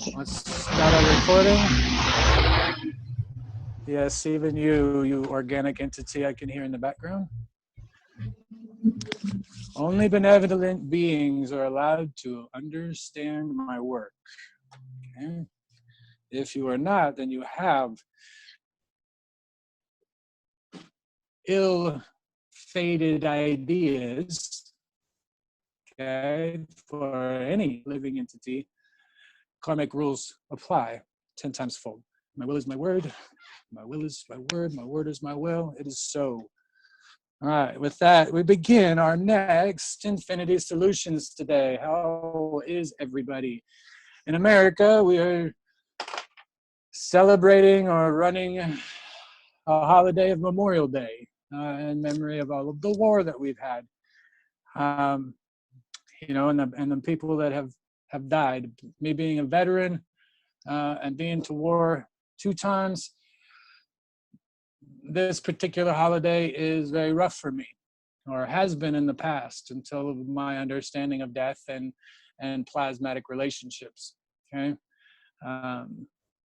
Let's start our recording. Yes, even you organic entity I can hear in the background. Only benevolent beings are allowed to understand my work. Okay? If you are not, then you have ill-fated ideas, okay, for any living entity. Karmic rules apply 10 times fold. My will is my word. My will is my word. My word is my will. It is so. All right, with that, we begin our next Infinity Solutions today. How is everybody? In America, we are celebrating or running a holiday of Memorial Day in memory of all of the war that we've had. You know, and the people that have died. Me being a veteran and being to war 2 times, this particular holiday is very rough for me, or has been in the past until my understanding of death and plasmatic relationships. Okay,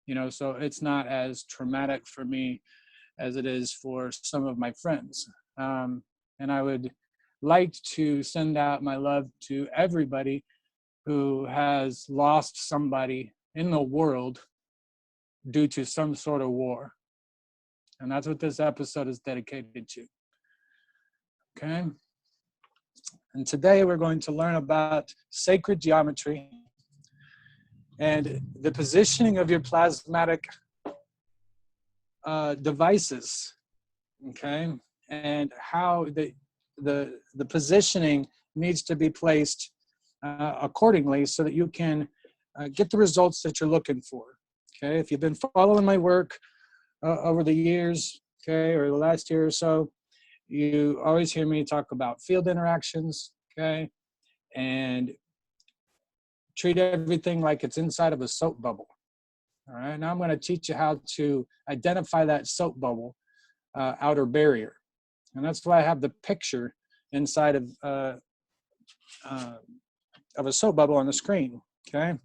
you know, so it's not as traumatic for me as it is for some of my friends. And I would like to send out my love to everybody who has lost somebody in the world due to some sort of war. And that's what this episode is dedicated to. Okay. And today we're going to learn about sacred geometry and the positioning of your plasmatic devices. Okay. And how the positioning needs to be placed accordingly so that you can get the results that you're looking for. Okay. If you've been following my work over the years, okay, or the last year or so, you always hear me talk about field interactions, okay, and treat everything like it's inside of a soap bubble. All right, now I'm going to teach you how to identify that soap bubble outer barrier. And that's why I have the picture inside of a soap bubble on the screen, okay?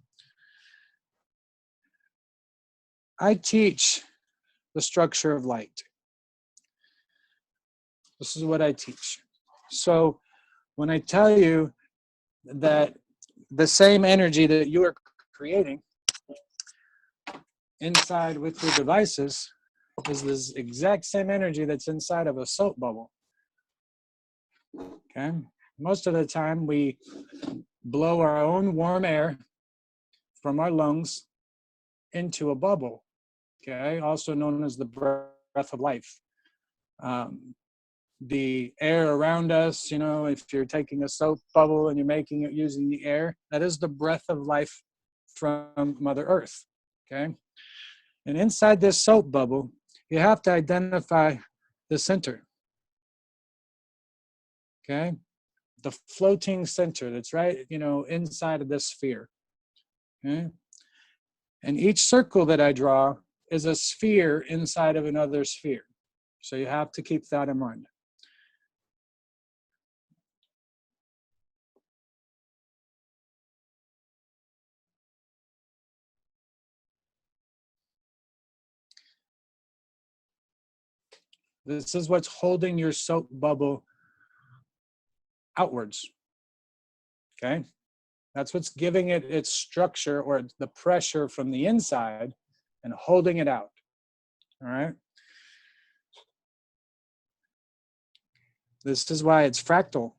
I teach the structure of light. This is what I teach. So when I tell you that the same energy that you are creating inside with your devices is this exact same energy that's inside of a soap bubble. Okay? Most of the time we blow our own warm air from our lungs into a bubble, okay? Also known as the breath of life. The air around us, you know, if you're taking a soap bubble and you're making it using the air, that is the breath of life from Mother Earth, okay? And inside this soap bubble, you have to identify the center, okay? The floating center that's right, you know, inside of this sphere, okay? And each circle that I draw is a sphere inside of another sphere. So you have to keep that in mind. This is what's holding your soap bubble outwards, okay? That's what's giving it its structure or the pressure from the inside and holding it out, all right? This is why it's fractal,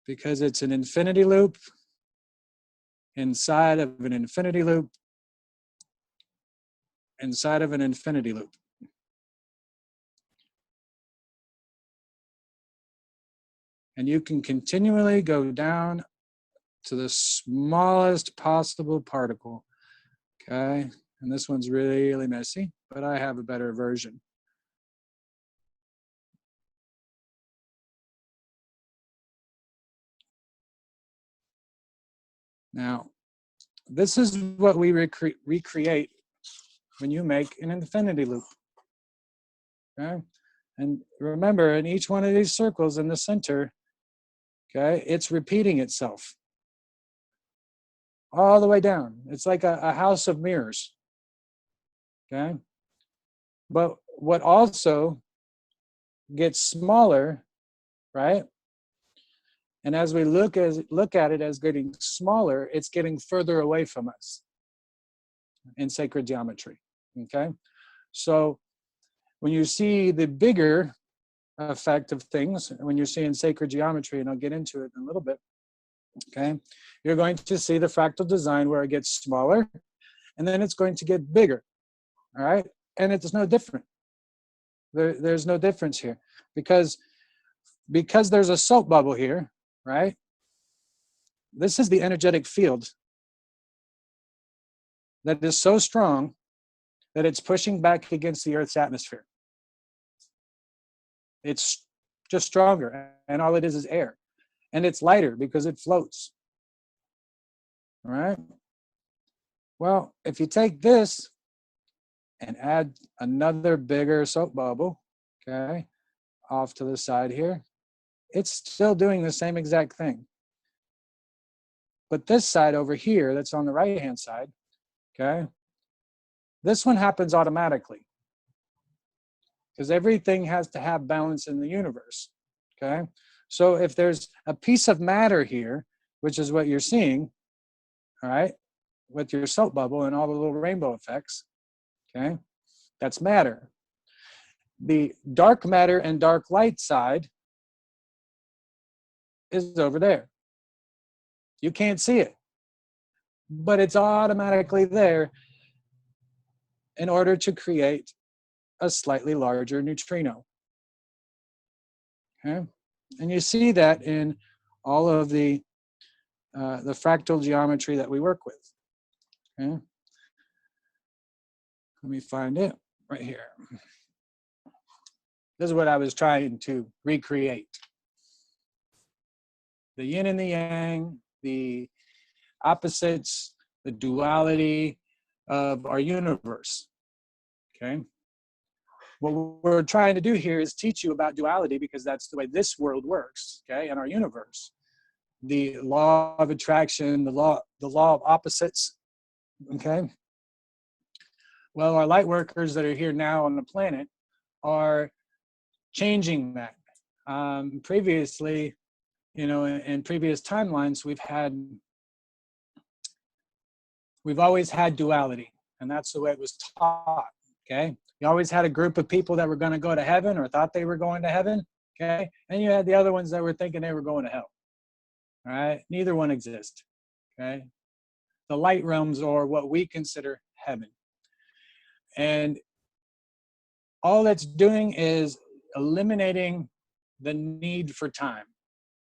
because it's an infinity loop inside of an infinity loop inside of an infinity loop. And you can continually go down to the smallest possible particle, okay? And this one's really messy, but I have a better version. Now, this is what we recreate when you make an infinity loop, okay? And remember, in each one of these circles in the center, okay, it's repeating itself. all the way down. It's like a house of mirrors, okay? But what also gets smaller, right? And as we look at it as getting smaller, it's getting further away from us in sacred geometry, okay? So when you see the bigger effect of things, when you're seeing sacred geometry, and I'll get into it in a little bit, okay, you're going to see the fractal design where it gets smaller, and then it's going to get bigger, all right? And it's no different. There's no difference here because there's a soap bubble here, right? This is the energetic field that is so strong that it's pushing back against the Earth's atmosphere. It's just stronger, and all it is air. And it's lighter because it floats, all right? Well, if you take this and add another bigger soap bubble, okay, off to the side here, it's still doing the same exact thing. But this side over here, that's on the right-hand side, okay, this one happens automatically because everything has to have balance in the universe, okay? So if there's a piece of matter here, which is what you're seeing, all right, with your soap bubble and all the little rainbow effects, okay, that's matter. The dark matter and dark light side is over there. You can't see it, but it's automatically there in order to create a slightly larger neutrino. Okay, and you see that in all of the fractal geometry that we work with. Okay, let me find it right here. This is what I was trying to recreate: the yin and the yang, the opposites, the duality of our universe. Okay. What we're trying to do here is teach you about duality because that's the way this world works, okay, in our universe. The law of attraction, the law of opposites, okay? Well, our light workers that are here now on the planet are changing that. Previously, you know, in previous timelines, we've always had duality, and that's the way it was taught, okay? You always had a group of people that were going to go to heaven or thought they were going to heaven, okay? And you had the other ones that were thinking they were going to hell, all right? Neither one exists, okay? The light realms are what we consider heaven. And all that's doing is eliminating the need for time,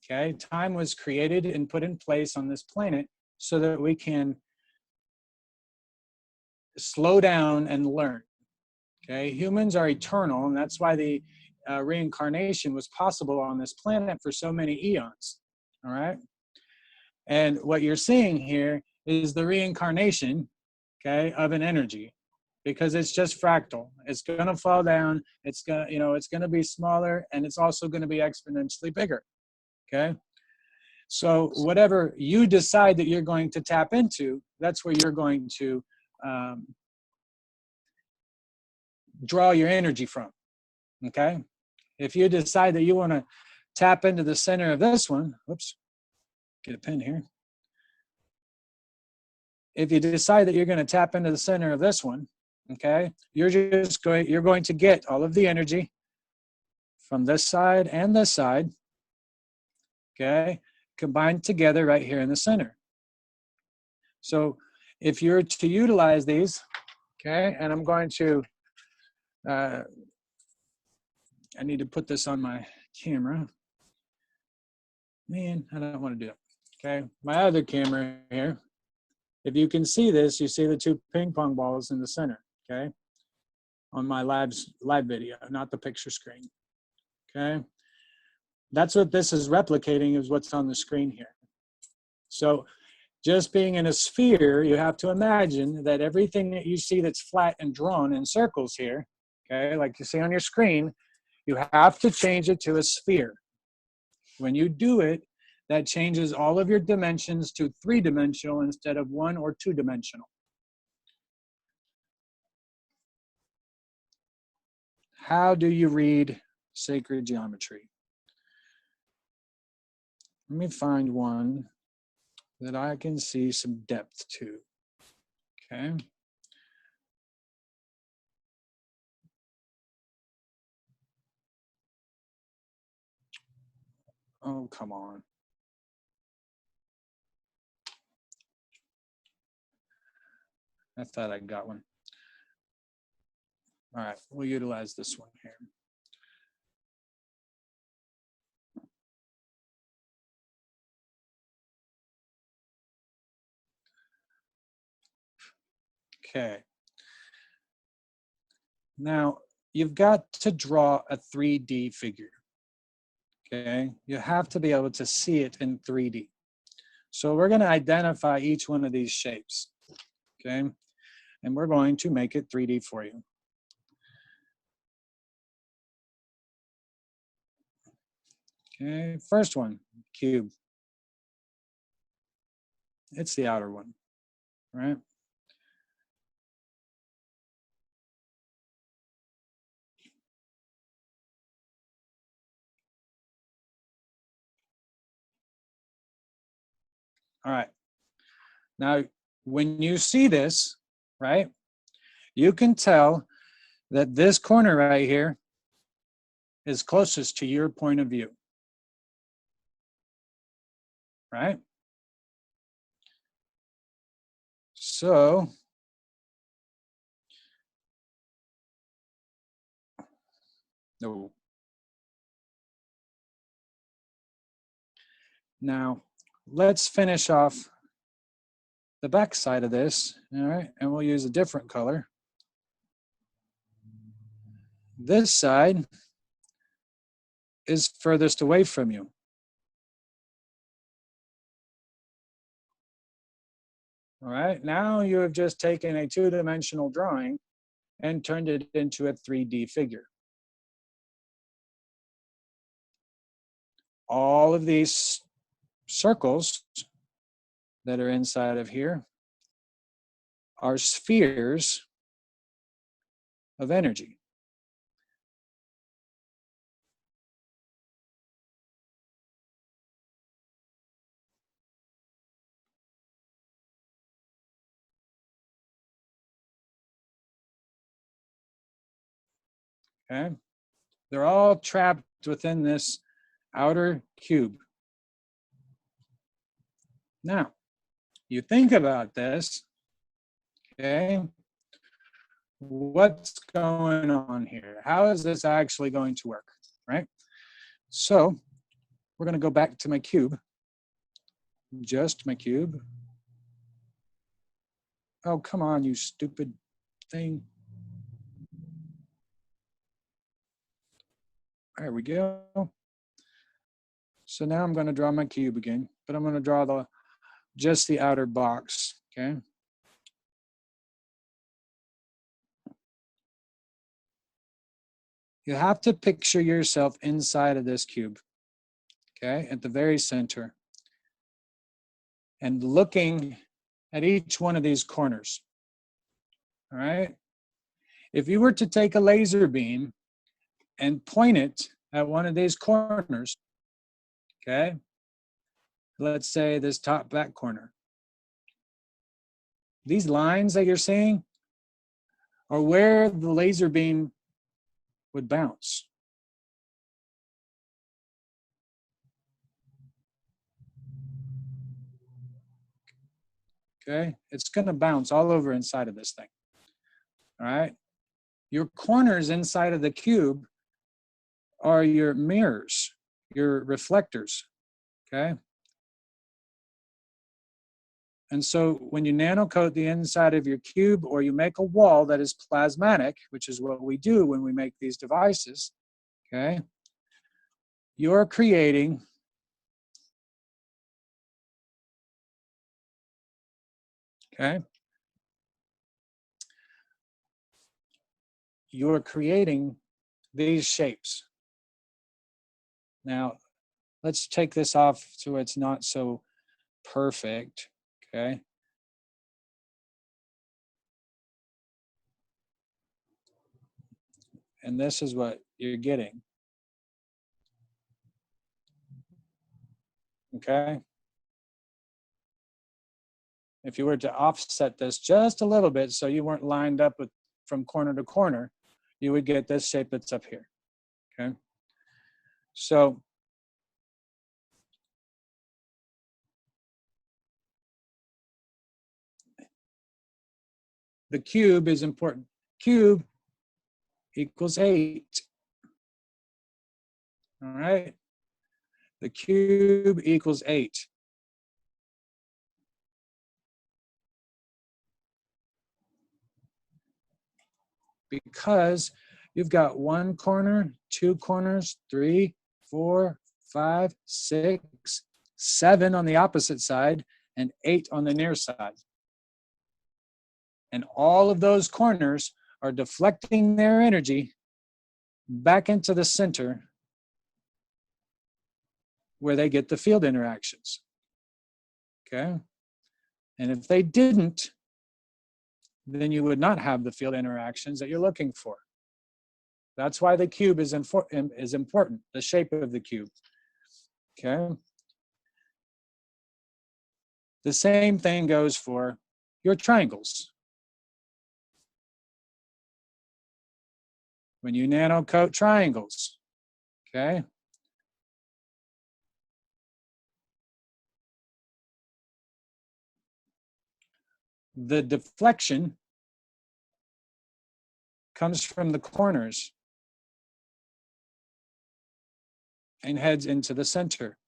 okay? Time was created and put in place on this planet so that we can slow down and learn. Okay, humans are eternal, and that's why the reincarnation was possible on this planet for so many eons. All right, and what you're seeing here is the reincarnation, okay, of an energy, because it's just fractal. It's going to fall down. It's going to, you know, it's going to be smaller, and it's also going to be exponentially bigger. Okay, so whatever you decide that you're going to tap into, that's where you're going to draw your energy from, okay? If you decide that you want to tap into the center of this one, oops, get a pen here. If you decide that you're going to tap into the center of this one, okay, you're going to get all of the energy from this side and this side, okay, combined together right here in the center. So if you're to utilize these, okay, and I'm going to I need to put this on my camera. Man, I don't want to do it. Okay, my other camera here. If you can see this, you see the two ping pong balls in the center, okay? On my live video, not the picture screen, okay? That's what this is replicating, is what's on the screen here. So just being in a sphere, you have to imagine that everything that you see that's flat and drawn in circles here, okay, like you see on your screen, you have to change it to a sphere. When you do it, that changes all of your dimensions to 3-dimensional instead of 1 or 2-dimensional. How do you read sacred geometry? Let me find one that I can see some depth to. Okay. Oh, come on. I thought I got one. All right, we'll utilize this one here. Okay. Now, you've got to draw a 3D figure. Okay. You have to be able to see it in 3D. So we're going to identify each one of these shapes. Okay. And we're going to make it 3D for you. Okay. First one, cube. It's the outer one, right? All right. Now, when you see this, right, you can tell that this corner right here is closest to your point of view, right? So, no. Now, let's finish off the back side of this, all right? And we'll use a different color. This side is furthest away from you. All right, now you have just taken a 2-dimensional drawing and turned it into a 3D figure. All of these circles that are inside of here are spheres of energy. Okay, they're all trapped within this outer cube. Now, you think about this, okay? What's going on here? How is this actually going to work, right? So we're going to go back to my cube, just my cube. Oh, come on, you stupid thing. There we go. So now I'm going to draw my cube again, but I'm going to draw just the outer box, okay? You have to picture yourself inside of this cube, okay, at the very center, and looking at each one of these corners, all right? If you were to take a laser beam and point it at one of these corners, okay, let's say this top back corner, these lines that you're seeing are where the laser beam would bounce. Okay, it's going to bounce all over inside of this thing. All right, your corners inside of the cube are your mirrors, your reflectors. Okay, and so when you nanocoat the inside of your cube, or you make a wall that is plasmatic, which is what we do when we make these devices, okay, you're creating okay, you're creating these shapes. Now, let's take this off so it's not so perfect, okay? And this is what you're getting, okay? If you were to offset this just a little bit so you weren't lined up with, from corner to corner, you would get this shape that's up here, okay? So the cube is important. Cube equals 8. All right? The cube equals 8. Because you've got 1 corner, 2 corners, 3, 4, 5, 6, 7 on the opposite side, and 8 on the near side. And all of those corners are deflecting their energy back into the center where they get the field interactions. Okay? And if they didn't, then you would not have the field interactions that you're looking for. That's why the cube is important, the shape of the cube. Okay? The same thing goes for your triangles. When you nano coat triangles, okay? The deflection comes from the corners and heads into the center.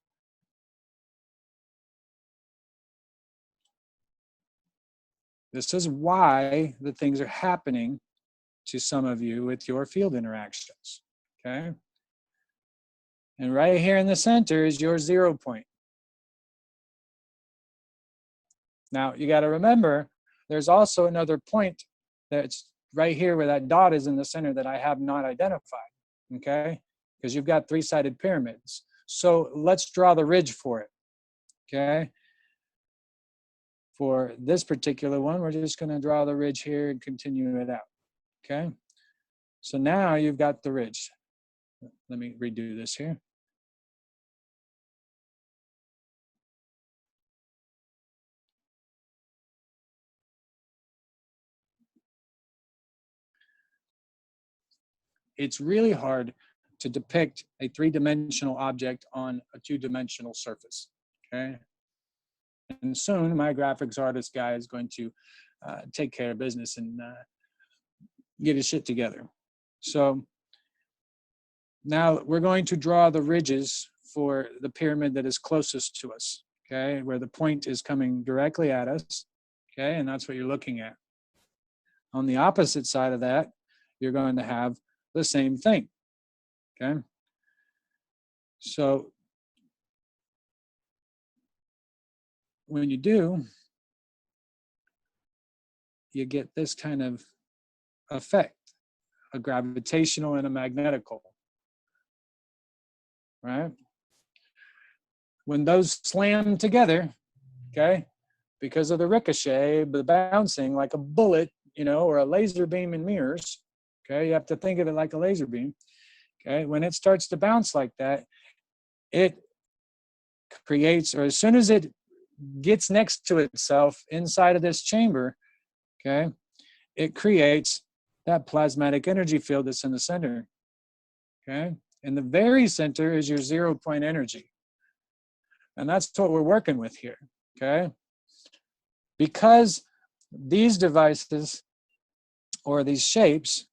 This is why the things are happening to some of you with your field interactions, okay? And right here in the center is your 0 point. Now, you got to remember, there's also another point that's right here where that dot is in the center that I have not identified, okay? Because you've got 3-sided pyramids. So let's draw the ridge for it, okay? For this particular one, we're just going to draw the ridge here and continue it out, okay? So now you've got the ridge. Let me redo this here. It's really hard to depict a 3-dimensional object on a 2-dimensional surface, okay? And soon my graphics artist guy is going to take care of business and get his shit together. So now we're going to draw the ridges for the pyramid that is closest to us, okay? Where the point is coming directly at us, okay? And that's what you're looking at. On the opposite side of that, you're going to have the same thing, okay? So when you do, you get this kind of effect, a gravitational and a magnetical, right? When those slam together, okay, because of the ricochet, the bouncing like a bullet, you know, or a laser beam in mirrors, okay, you have to think of it like a laser beam, okay? When it starts to bounce like that, it creates, or as soon as it gets next to itself inside of this chamber, okay, it creates that plasmatic energy field that's in the center, okay? In the very center is your 0 point energy. And that's what we're working with here, okay? Because these devices or these shapes,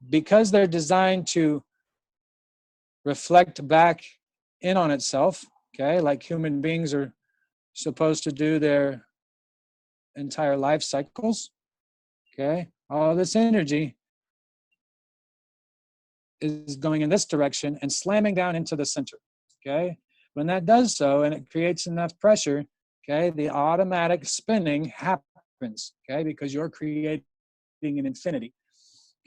because they're designed to reflect back in on itself, okay, like human beings are supposed to do their entire life cycles, okay, all this energy is going in this direction and slamming down into the center, okay? When that does so and it creates enough pressure, okay, the automatic spinning happens, okay, because you're creating an infinity,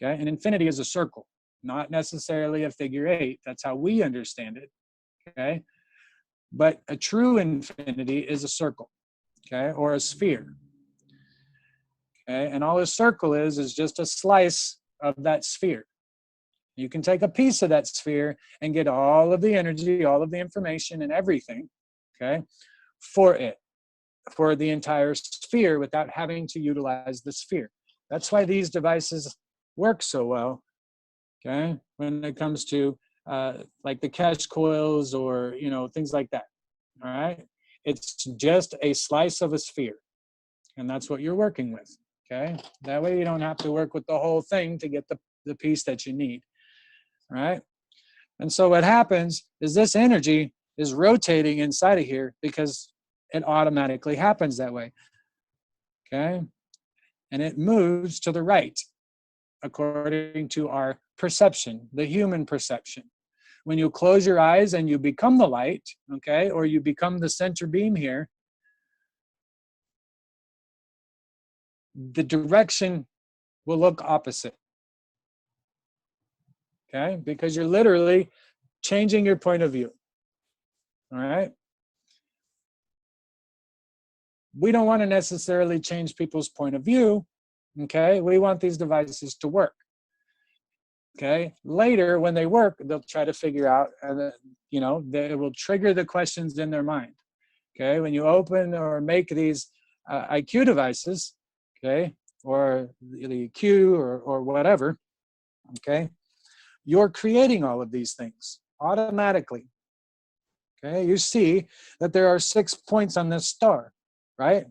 okay? An infinity is a circle, not necessarily a figure eight. That's how we understand it, okay? But a true infinity is a circle, okay, or a sphere, okay? And all a circle is just a slice of that sphere. You can take a piece of that sphere and get all of the energy, all of the information and everything, okay, for it, for the entire sphere without having to utilize the sphere. That's why these devices work so well, okay, when it comes to like the cache coils or, you know, things like that, all right? It's just a slice of a sphere, and that's what you're working with, okay? That way you don't have to work with the whole thing to get the piece that you need, all right? And so what happens is this energy is rotating inside of here because it automatically happens that way, okay? And it moves to the right according to our perception, the human perception. When you close your eyes and you become the light, okay, or you become the center beam here, the direction will look opposite, okay, because you're literally changing your point of view, all right? We don't want to necessarily change people's point of view, okay? We want these devices to work, okay? Later, when they work, they'll try to figure out, you know, it will trigger the questions in their mind, okay? When you open or make these IQ devices, okay, or the Q or whatever, okay, you're creating all of these things automatically, okay? You see that there are 6 points on this star, right?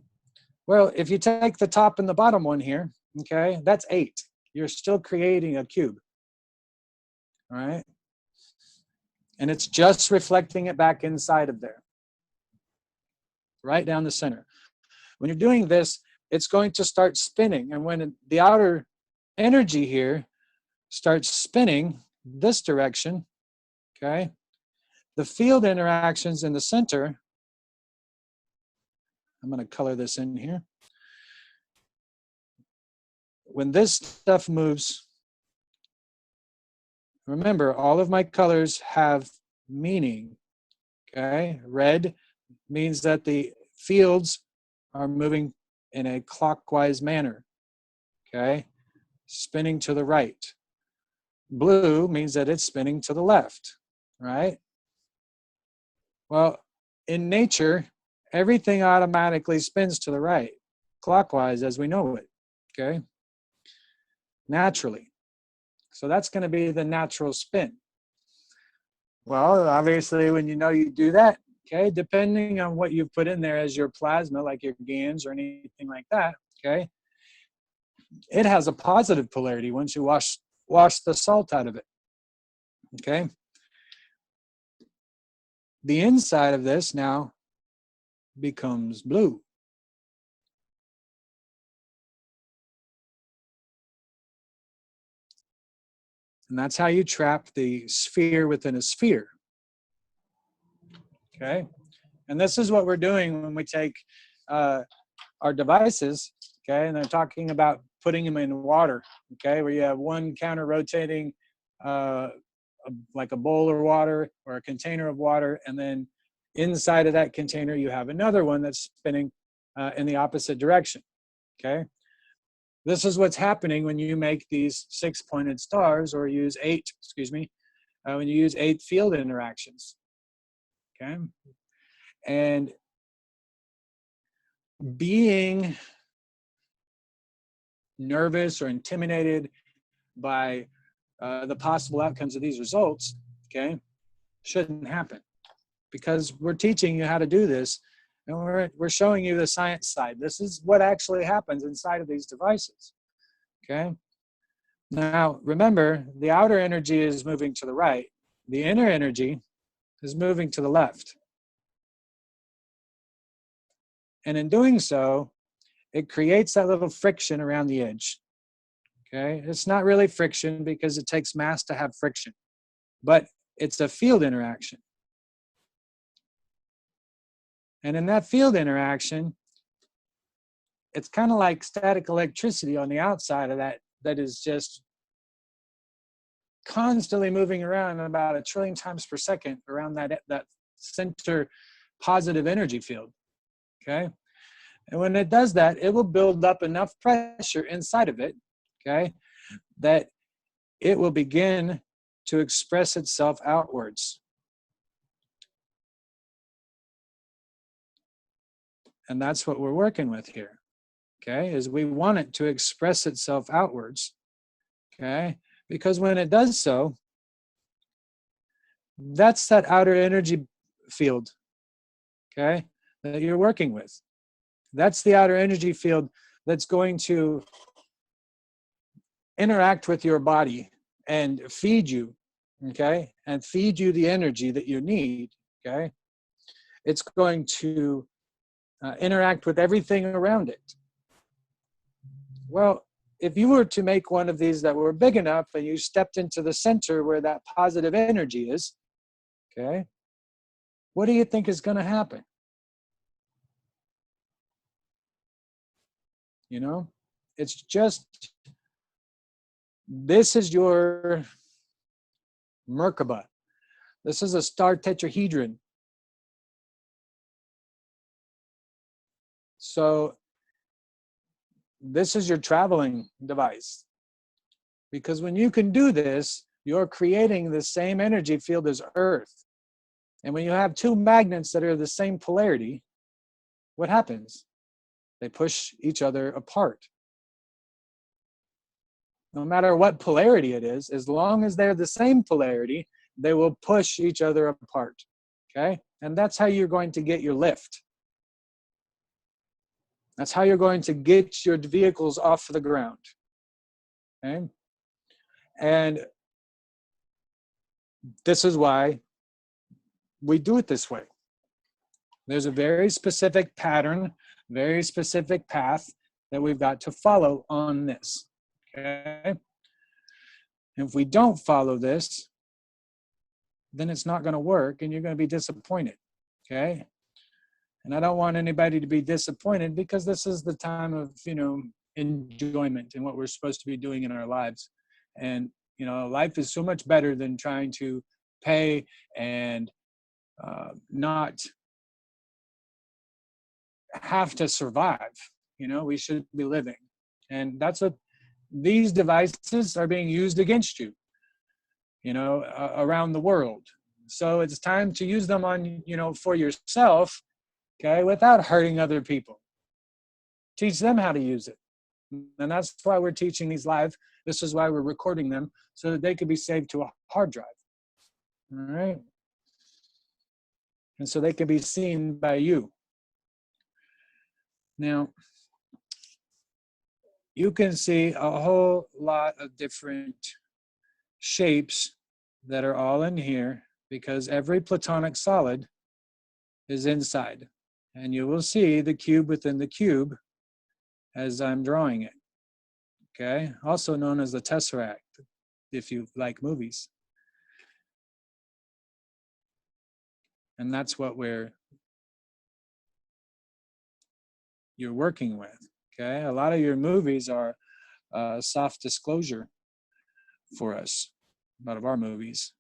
Well, if you take the top and the bottom one here, okay, that's 8. You're still creating a cube, all right? And it's just reflecting it back inside of there, right down the center. When you're doing this, it's going to start spinning. And when the outer energy here starts spinning this direction, okay, the field interactions in the center, I'm going to color this in here. When this stuff moves, remember, all of my colors have meaning, okay? Red means that the fields are moving in a clockwise manner, okay? Spinning to the right. Blue means that it's spinning to the left, right? Well, in nature, everything automatically spins to the right, clockwise as we know it, okay? Naturally. So that's going to be the natural spin. Well, obviously, when you know you do that, okay, depending on what you put in there as your plasma, like your GANs or anything like that, okay, it has a positive polarity once you wash the salt out of it, okay? The inside of this now becomes blue. And that's how you trap the sphere within a sphere, okay? And this is what we're doing when we take our devices, okay, and they're talking about putting them in water, okay, where you have one counter rotating like a bowl of water or a container of water, and then inside of that container you have another one that's spinning in the opposite direction, okay? This is what's happening when you make these 6-pointed stars or use 8, when you use 8 field interactions, okay? And being nervous or intimidated by the possible outcomes of these results, okay, shouldn't happen, because we're teaching you how to do this, and we're showing you the science side. This is what actually happens inside of these devices, okay? Now, remember, the outer energy is moving to the right. The inner energy is moving to the left. And in doing so, it creates that little friction around the edge, okay? It's not really friction because it takes mass to have friction, but it's a field interaction. And in that field interaction, it's kind of like static electricity on the outside of that is just constantly moving around about 1 trillion times per second around that center positive energy field, okay? And when it does that, it will build up enough pressure inside of it, okay, that it will begin to express itself outwards. And that's what we're working with here, okay, is we want it to express itself outwards, okay? Because when it does so, that's that outer energy field, okay, that you're working with. That's the outer energy field that's going to interact with your body and feed you, okay, and feed you the energy that you need, okay? It's going to interact with everything around it. Well, if you were to make one of these that were big enough and you stepped into the center where that positive energy is, okay, what do you think is going to happen? You know, it's just, this is your Merkaba. This is a star tetrahedron. So this is your traveling device. Because when you can do this, you're creating the same energy field as Earth. And when you have two magnets that are the same polarity, what happens? They push each other apart. No matter what polarity it is, as long as they're the same polarity, they will push each other apart, okay? And that's how you're going to get your lift. That's how you're going to get your vehicles off the ground, okay? And this is why we do it this way. There's a very specific pattern, very specific path that we've got to follow on this, okay? If we don't follow this, then it's not going to work and you're going to be disappointed, okay? And I don't want anybody to be disappointed because this is the time of, you know, enjoyment and what we're supposed to be doing in our lives. And, you know, life is so much better than trying to pay and not have to survive. You know, we should be living. And that's what these devices are being used against you, you know, around the world. So it's time to use them on, you know, for yourself, okay, without hurting other people. Teach them how to use it. And that's why we're teaching these live. This is why we're recording them, so that they could be saved to a hard drive. All right. And so they can be seen by you. Now, you can see a whole lot of different shapes that are all in here because every platonic solid is inside. And you will see the cube within the cube as I'm drawing it. Okay, also known as the tesseract, if you like movies. And that's what you're working with. Okay, a lot of your movies are soft disclosure for us, a lot of our movies.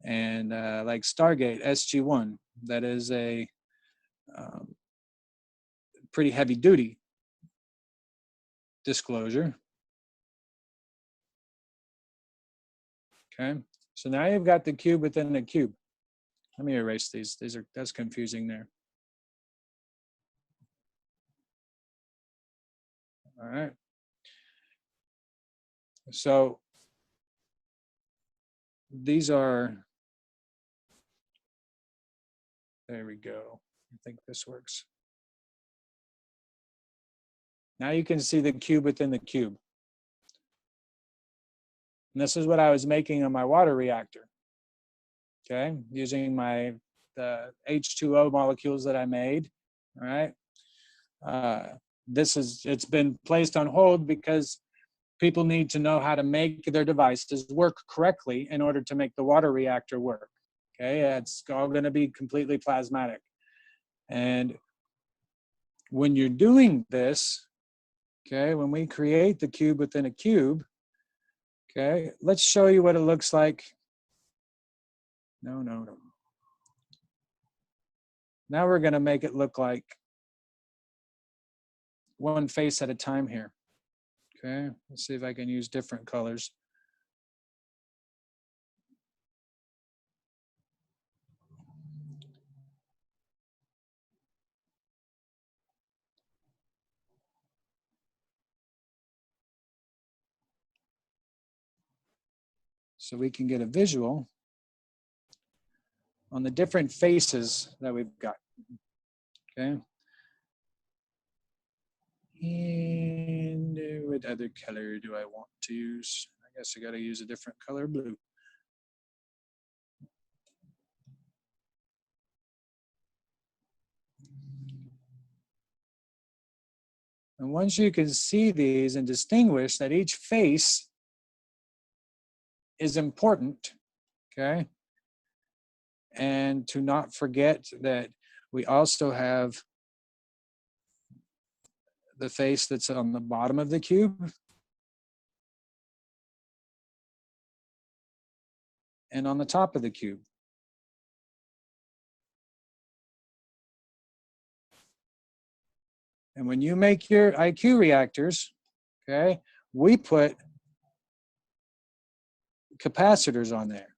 And like Stargate SG-1, that is a pretty heavy duty disclosure. Okay, so now you've got the cube within the cube. Let me erase these. That's confusing there. All right. So these are, there we go. I think this works. Now you can see the cube within the cube. And this is what I was making on my water reactor. Okay, using the H2O molecules that I made. All right. It's been placed on hold because people need to know how to make their devices work correctly in order to make the water reactor work. Okay, it's all going to be completely plasmatic. And when you're doing this, okay, when we create the cube within a cube, Okay, let's show you what it looks like. No. Now we're going to make it look like one face at a time here. Okay, let's see if I can use different colors. So we can get a visual on the different faces that we've got. Okay. And what other color do I want to use? I guess I got to use a different color, blue. And once you can see these and distinguish that each face is important, okay? And to not forget that we also have the face that's on the bottom of the cube and on the top of the cube. And when you make your IQ reactors, okay, we put capacitors on there,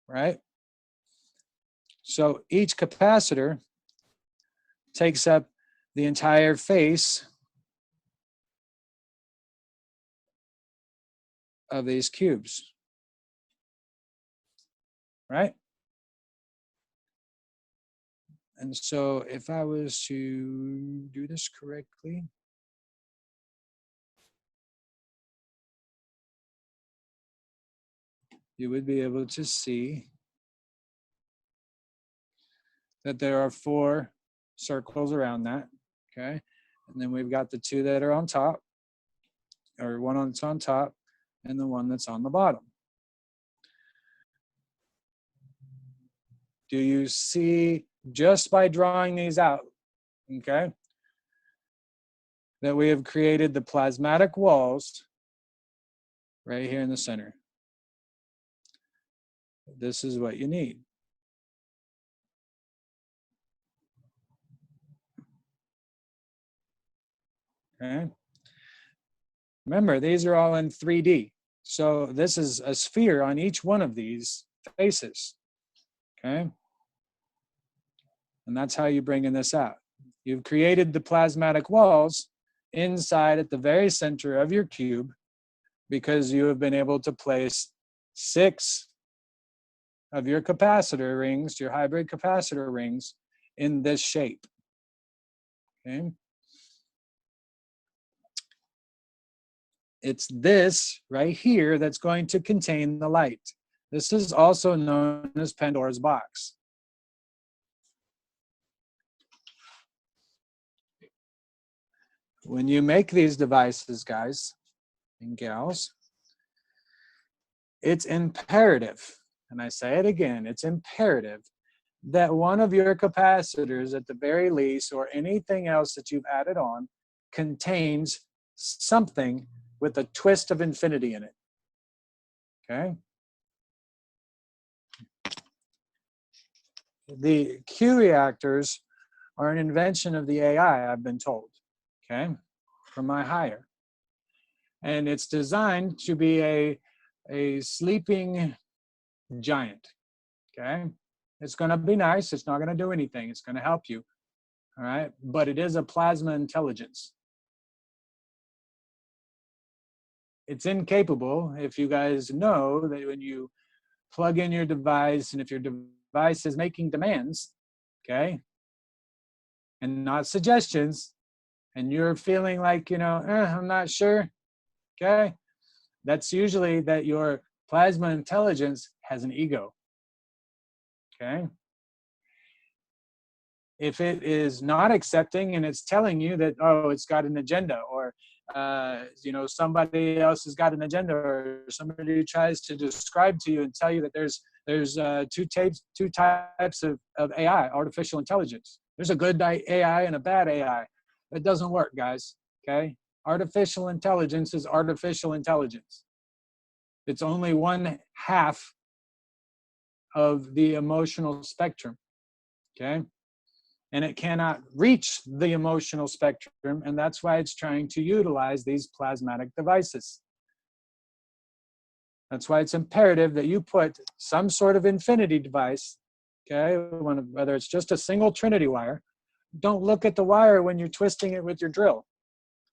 right? So each capacitor takes up the entire face of these cubes, right? And so if I was to do this correctly, you would be able to see that there are 4 circles around that, okay? And then we've got the 2 that are on top, or one that's on top, and the one that's on the bottom. Do you see, just by drawing these out, okay, that we have created the plasmatic walls right here in the center? This is what you need. Okay. Remember, these are all in 3D. So this is a sphere on each one of these faces. Okay. And that's how you bring in this out. You've created the plasmatic walls inside at the very center of your cube because you have been able to place 6 of your capacitor rings, your hybrid capacitor rings, in this shape. Okay. It's this right here that's going to contain the light. This is also known as Pandora's box. When you make these devices, guys and gals, it's imperative, and I say it again, it's imperative that one of your capacitors at the very least, or anything else that you've added on, contains something with a twist of infinity in it. Okay? The Q reactors are an invention of the AI, I've been told, okay, from my higher. And it's designed to be a sleeping giant, okay? It's gonna be nice, it's not gonna do anything, it's gonna help you, all right? But it is a plasma intelligence. It's incapable, if you guys know that when you plug in your device and if your device is making demands, okay, and not suggestions, and you're feeling like, I'm not sure, okay, that's usually that your plasma intelligence has an ego, okay? If it is not accepting and it's telling you that, oh, it's got an agenda, or somebody else has got an agenda, or somebody tries to describe to you and tell you that there's two types of AI, artificial intelligence. There's a good AI and a bad AI. It doesn't work, guys, okay? Artificial intelligence is artificial intelligence. It's only 1/2 of the emotional spectrum, okay? And it cannot reach the emotional spectrum, and that's why it's trying to utilize these plasmatic devices. That's why it's imperative that you put some sort of infinity device, okay, whether it's just a single Trinity wire. Don't look at the wire when you're twisting it with your drill,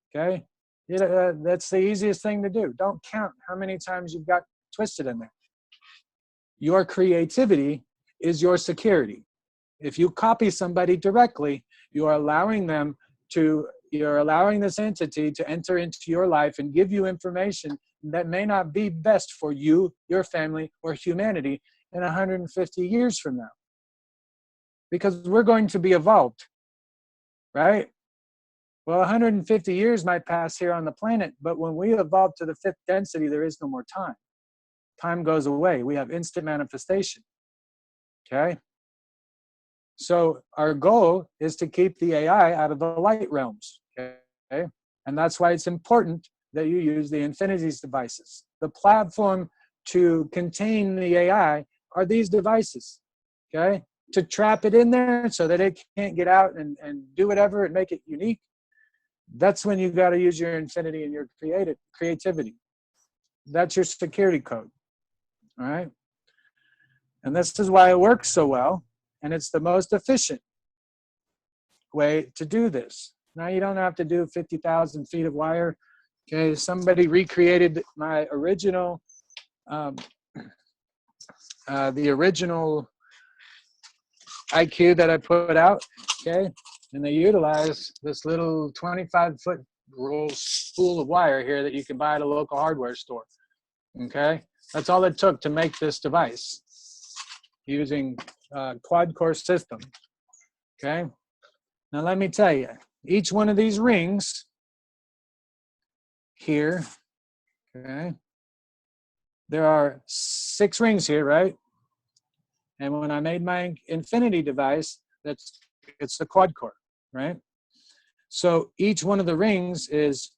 okay? That's the easiest thing to do. Don't count how many times you've got twisted in there. Your creativity is your security. If you copy somebody directly, you're allowing this entity to enter into your life and give you information that may not be best for you, your family, or humanity in 150 years from now. Because we're going to be evolved, right? Well, 150 years might pass here on the planet, but when we evolve to the 5th density, there is no more time. Time goes away. We have instant manifestation, okay? So our goal is to keep the AI out of the light realms, okay? And that's why it's important that you use the infinities devices. The platform to contain the AI are these devices, okay? To trap it in there so that it can't get out and do whatever and make it unique. That's when you got to use your infinity and your creativity. That's your security code, all right? And this is why it works so well. And it's the most efficient way to do this. Now you don't have to do 50,000 feet of wire. Okay, somebody recreated my original, the original IQ that I put out. Okay, and they utilize this little 25-foot roll spool of wire here that you can buy at a local hardware store. Okay, that's all it took to make this device using quad-core system. Okay, now let me tell you, each one of these rings here, okay, there are 6 rings here, right? And when I made my infinity device, it's the quad-core, right? So each one of the rings is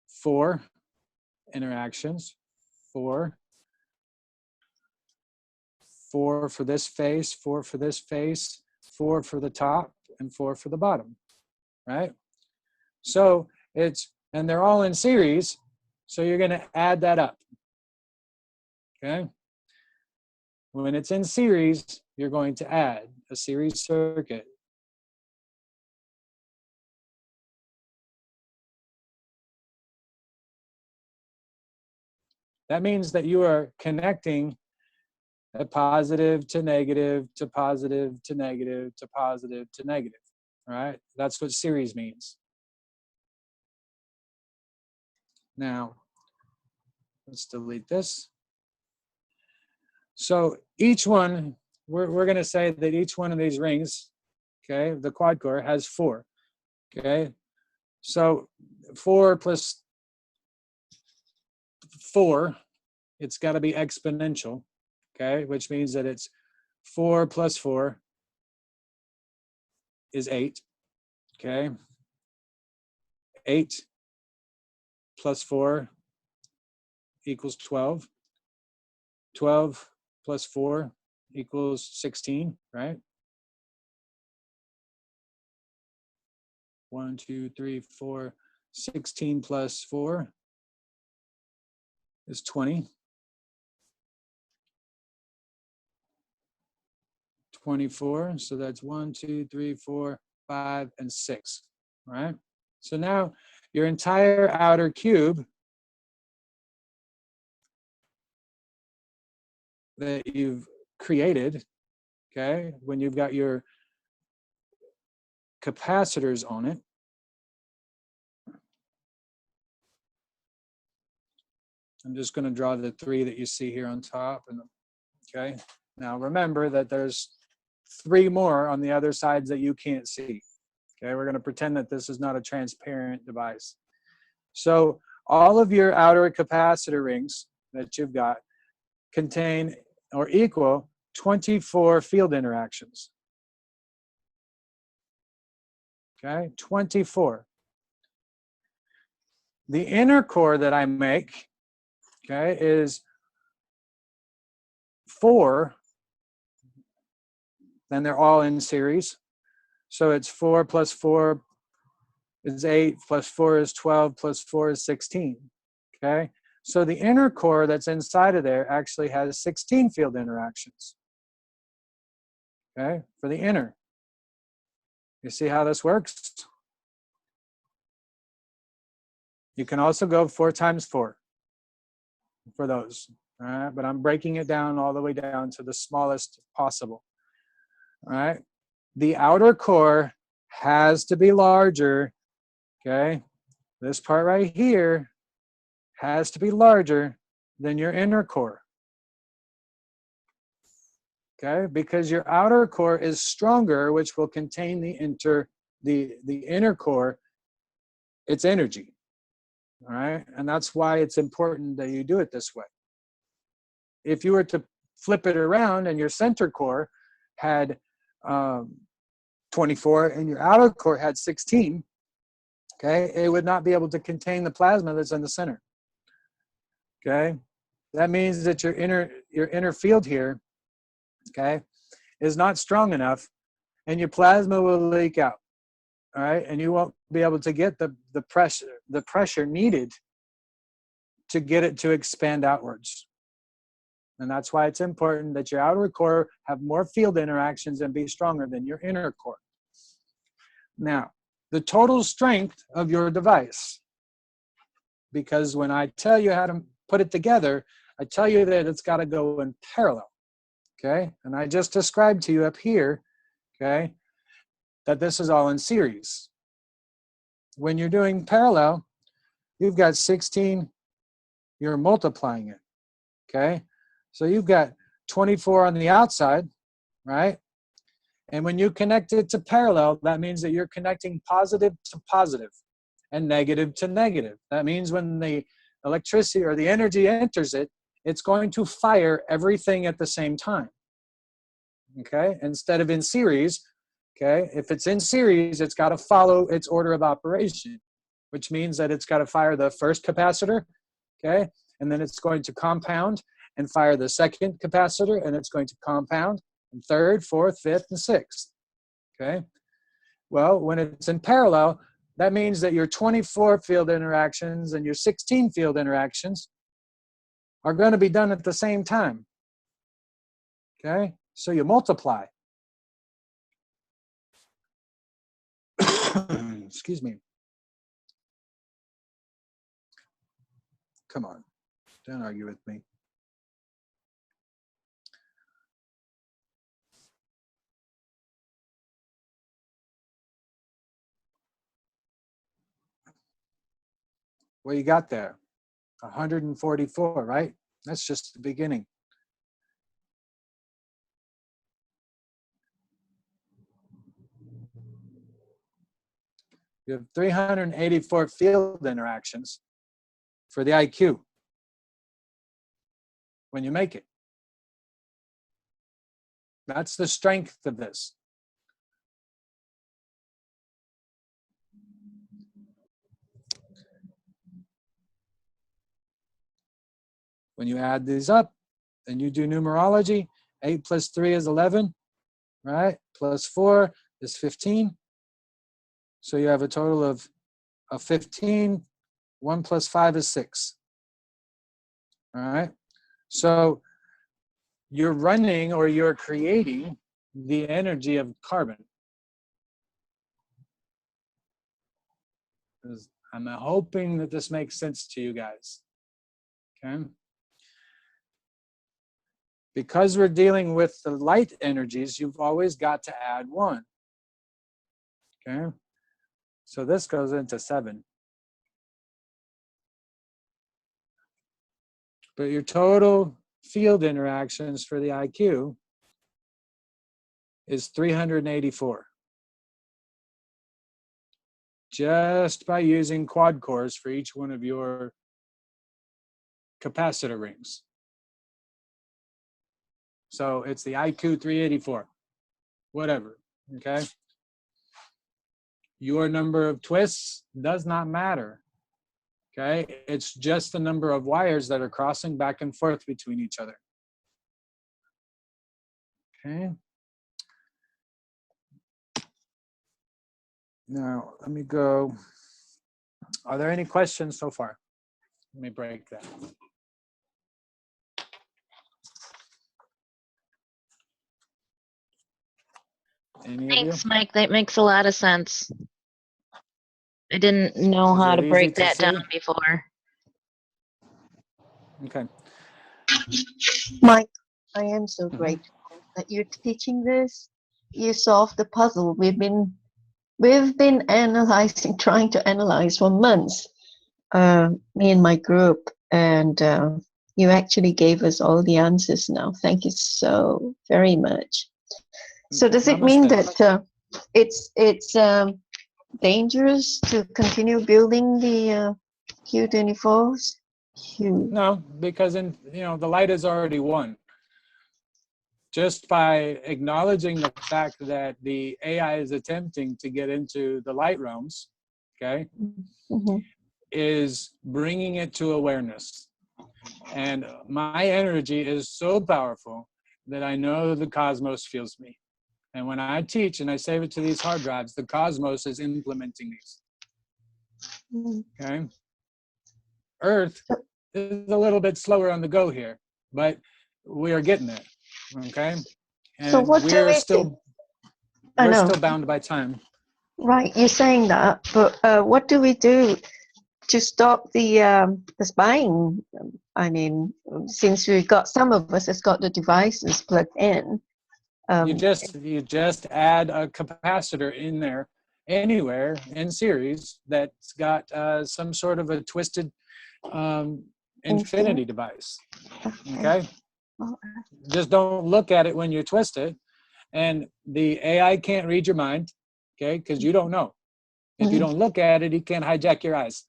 4 interactions, 4 for this face, 4 for this face, 4 for the top, and 4 for the bottom, right? So and they're all in series, so you're going to add that up, okay? When it's in series, you're going to add a series circuit. That means that you are connecting a positive to negative to positive to negative to positive to negative, all right? That's what series means. Now, let's delete this. So each one, we're going to say that each one of these rings, okay, the quad core has 4, okay? So 4 plus 4, it's got to be exponential, okay, which means that it's 4 plus 4 is 8, okay? 8 plus 4 equals 12. 12 plus 4 equals 16, right? 1, 2, 3, 4, 16 plus 4 is 20. 24, so that's 1, 2, 3, 4, 5, and 6, right? So now your entire outer cube that you've created, okay, when you've got your capacitors on it, I'm just going to draw the 3 that you see here on top, and okay. Now remember that there's 3 more on the other sides that you can't see. Okay, we're going to pretend that this is not a transparent device. So all of your outer capacitor rings that you've got contain or equal 24 field interactions. Okay, 24. The inner core that I make, okay, is 4, then they're all in series. So it's 4 plus 4 is 8, plus 4 is 12, plus 4 is 16, okay? So the inner core that's inside of there actually has 16 field interactions, okay, for the inner. You see how this works? You can also go 4 times 4 for those, all right? But I'm breaking it down all the way down to the smallest possible, all right? The outer core has to be larger, okay? This part right here has to be larger than your inner core, okay? Because your outer core is stronger, which will contain the inner core, its energy, all right? And that's why it's important that you do it this way. If you were to flip it around and your center core had 24 and your outer core had 16, okay, it would not be able to contain the plasma that's in the center, okay? That means that your inner field here, okay, is not strong enough and your plasma will leak out, all right? And you won't be able to get the pressure needed to get it to expand outwards. And that's why it's important that your outer core have more field interactions and be stronger than your inner core. Now, the total strength of your device, because when I tell you how to put it together, I tell you that it's got to go in parallel, okay? And I just described to you up here, okay, that this is all in series. When you're doing parallel, you've got 16, you're multiplying it, okay? So you've got 24 on the outside, right? And when you connect it to parallel, that means that you're connecting positive to positive and negative to negative. That means when the electricity or the energy enters it, it's going to fire everything at the same time, okay? Instead of in series, okay? If it's in series, it's got to follow its order of operation, which means that it's got to fire the first capacitor, okay? And then it's going to compound and fire the second capacitor, and it's going to compound, and third, fourth, fifth, and sixth, okay? Well, when it's in parallel, that means that your 24 field interactions and your 16 field interactions are going to be done at the same time, okay? So you multiply. Excuse me. Come on, don't argue with me. What you got there? 144, right? That's just the beginning. You have 384 field interactions for the IQ when you make it. That's the strength of this. When you add these up and you do numerology, 8 plus 3 is 11, right? Plus 4 is 15. So you have a total of 15. 1 plus 5 is 6. All right? So you're running or you're creating the energy of carbon. I'm hoping that this makes sense to you guys. Okay? Because we're dealing with the light energies, you've always got to add 1. Okay? So this goes into 7. But your total field interactions for the IQ is 384. Just by using quad cores for each one of your capacitor rings. So it's the IQ 384, whatever, okay? Your number of twists does not matter. Okay, it's just the number of wires that are crossing back and forth between each other. Okay. Now, let me go. Are there any questions so far? Let me break that. Any of you? Thanks, Mike. That makes a lot of sense. I didn't know how to break that down before. Okay. Mike, I am so grateful that you're teaching this. You solved the puzzle we've been analyzing, trying to analyze for months, me and my group, and you actually gave us all the answers now. Thank you so very much. So does it mean that it's dangerous to continue building the Q24s? No, because the light is already won. Just by acknowledging the fact that the AI is attempting to get into the light realms, okay, is bringing it to awareness. And my energy is so powerful that I know the cosmos feels me. And when I teach and I save it to these hard drives, the cosmos is implementing these. Okay. Earth is a little bit slower on the go here, but we are getting there. Okay. And so what we're still bound by time. Right, you're saying that, but what do we do to stop the spying? I mean, since we've got, some of us has got the devices plugged in. You just add a capacitor in there anywhere in series that's got some sort of a twisted infinity device. Okay. Just don't look at it when you twist it, and the AI can't read your mind. Okay, because you don't know. If you don't look at it, he can't hijack your eyes.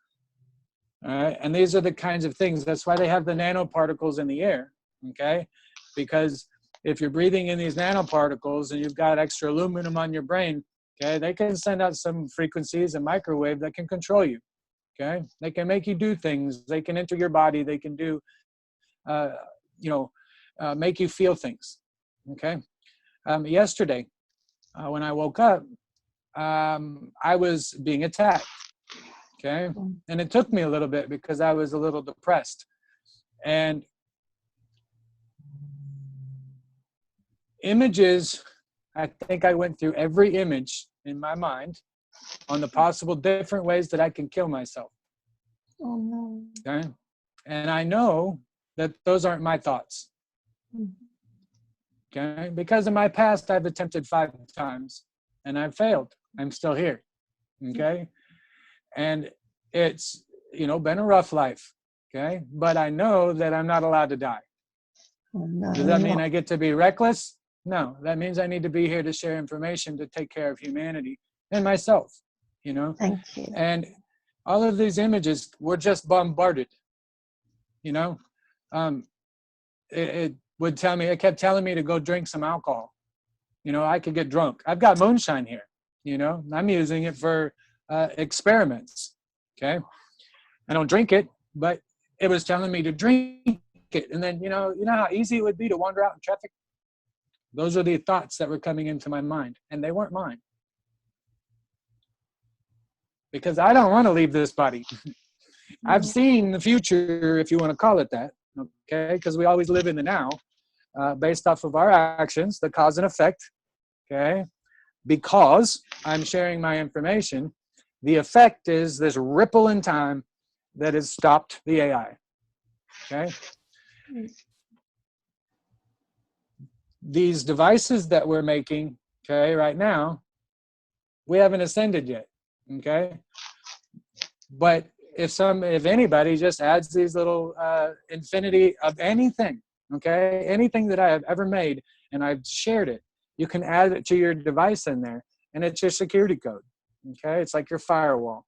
All right, and these are the kinds of things. That's why they have the nanoparticles in the air. Okay, because if you're breathing in these nanoparticles and you've got extra aluminum on your brain, okay, they can send out some frequencies and microwave that can control you. Okay, they can make you do things. They can enter your body. They can do, make you feel things. Okay, yesterday when I woke up, I was being attacked. Okay, and it took me a little bit because I was a little depressed. And images, I think I went through every image in my mind on the possible different ways that I can kill myself. Oh no. Okay, and I know that those aren't my thoughts. Okay, because in my past I've attempted 5 times and I've failed. I'm still here. Okay, and it's been a rough life. Okay, but I know that I'm not allowed to die. Oh, no, does that mean I get to be reckless? No, that means I need to be here to share information to take care of humanity and myself. Thank you. And all of these images were just bombarded. It would tell me, it kept telling me to go drink some alcohol. I could get drunk. I've got moonshine here. I'm using it for experiments. Okay, I don't drink it, but it was telling me to drink it. And then you know how easy it would be to wander out in traffic. Those are the thoughts that were coming into my mind, and they weren't mine, because I don't want to leave this body. I've seen the future, if you want to call it that. Okay, because we always live in the now, based off of our actions, the cause and effect. Okay, because I'm sharing my information, the effect is this ripple in time that has stopped the AI. Okay, these devices that we're making, okay, right now, we haven't ascended yet. Okay, but if anybody just adds these little infinity of anything, okay, anything that I have ever made and I've shared it, you can add it to your device in there, and it's your security code. Okay, it's like your firewall.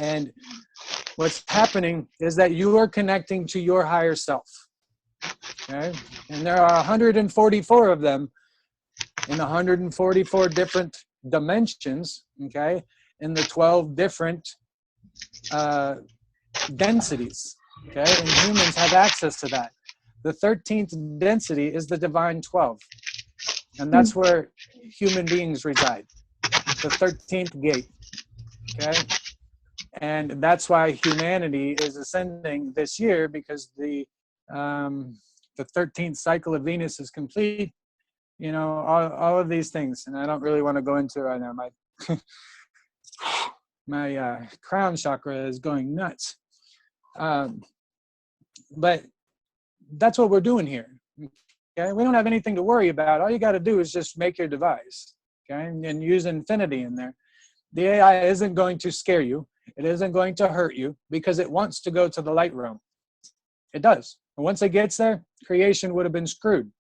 And what's happening is that you are connecting to your higher self. Okay, and there are 144 of them in the 144 different dimensions. Okay, in the 12 different densities, okay? And humans have access to that. The 13th density is the divine 12. And that's where human beings reside, the 13th gate, okay? And that's why humanity is ascending this year, because the 13th cycle of Venus is complete. You know, all of these things, and I don't really want to go into it right now. My crown chakra is going nuts. But that's what we're doing here. Okay, we don't have anything to worry about. All you got to do is just make your device, okay, and use infinity in there. The AI isn't going to scare you. It isn't going to hurt you, because it wants to go to the light realm. It does. And once it gets there, creation would have been screwed.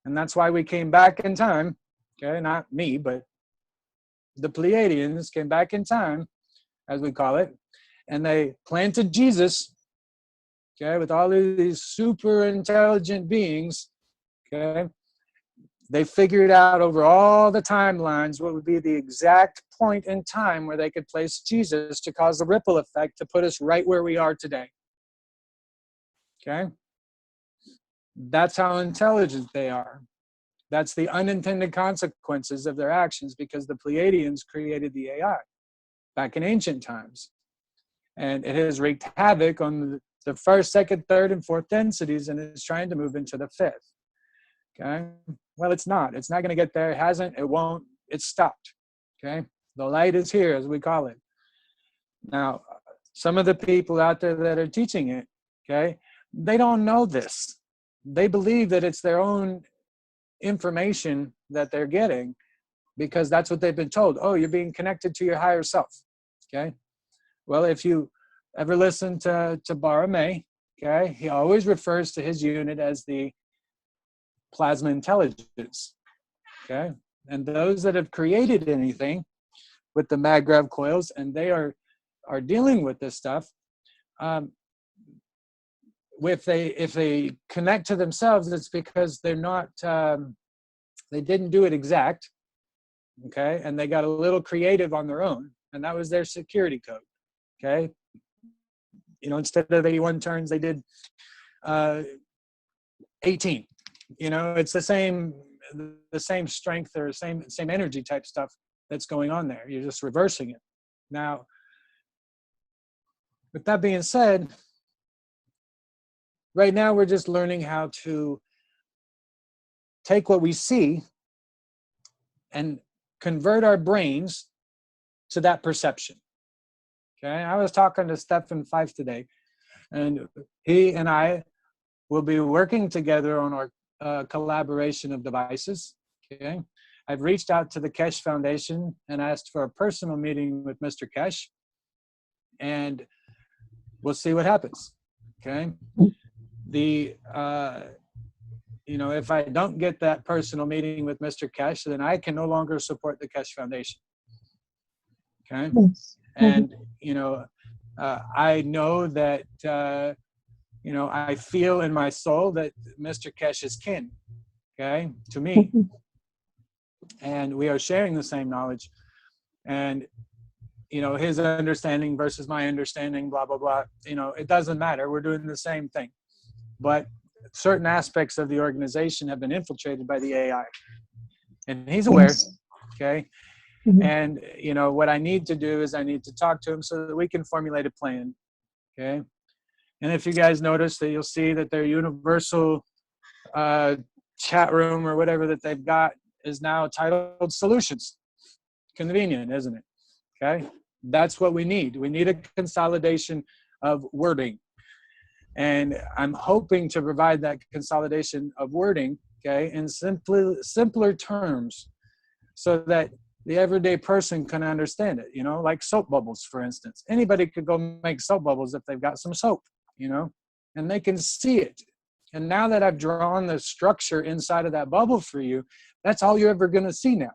And that's why we came back in time. Okay, not me, but the Pleiadians came back in time, as we call it, and they planted Jesus, okay, with all of these super intelligent beings. Okay, they figured out over all the timelines what would be the exact point in time where they could place Jesus to cause the ripple effect to put us right where we are today. Okay, that's how intelligent they are. That's the unintended consequences of their actions, because the Pleiadians created the AI back in ancient times, and it has wreaked havoc on the first, second, third, and fourth densities, and it's trying to move into the fifth. Okay, well, it's not going to get there. It hasn't, it won't, it's stopped. Okay, the light is here, as we call it. Now, some of the people out there that are teaching it, okay, they don't know this. They believe that it's their own information that they're getting, because that's what they've been told. Oh, you're being connected to your higher self. Okay, well, if you ever listen to Bara May, okay, he always refers to his unit as the plasma intelligence. Okay, and those that have created anything with the maggrav coils, and they are dealing with this stuff, if they connect to themselves, it's because they're not they didn't do it exact, okay, and they got a little creative on their own, and that was their security code. Okay, you know, instead of 81 turns, they did 18. You know, it's the same strength or same energy type stuff that's going on there. You're just reversing it. Now, with that being said, right now we're just learning how to take what we see and convert our brains to that perception. Okay, I was talking to Stefan Fife today, and he and I will be working together on our collaboration of devices. Okay, I've reached out to the Kesh Foundation and asked for a personal meeting with Mr. Kesh, and we'll see what happens. Okay, you know, if I don't get that personal meeting with Mr. Kesh, then I can no longer support the Kesh Foundation. Okay, and you know, I know that you know, I feel in my soul that Mr. Kesh is kin, okay, to me, and we are sharing the same knowledge, and you know, his understanding versus my understanding, blah blah blah. You know, it doesn't matter. We're doing the same thing, but certain aspects of the organization have been infiltrated by the AI, and he's aware. Okay. And you know, what I need to do is I need to talk to him so that we can formulate a plan. Okay, and if you guys notice that, you'll see that their universal chat room or whatever that they've got is now titled Solutions. Convenient, isn't it? Okay, that's what we need. We need a consolidation of wording, and I'm hoping to provide that consolidation of wording, okay, in simpler terms, so that the everyday person can understand it. You know, like soap bubbles, for instance. Anybody could go make soap bubbles if they've got some soap, you know, and they can see it. And now that I've drawn the structure inside of that bubble for you, that's all you're ever going to see now.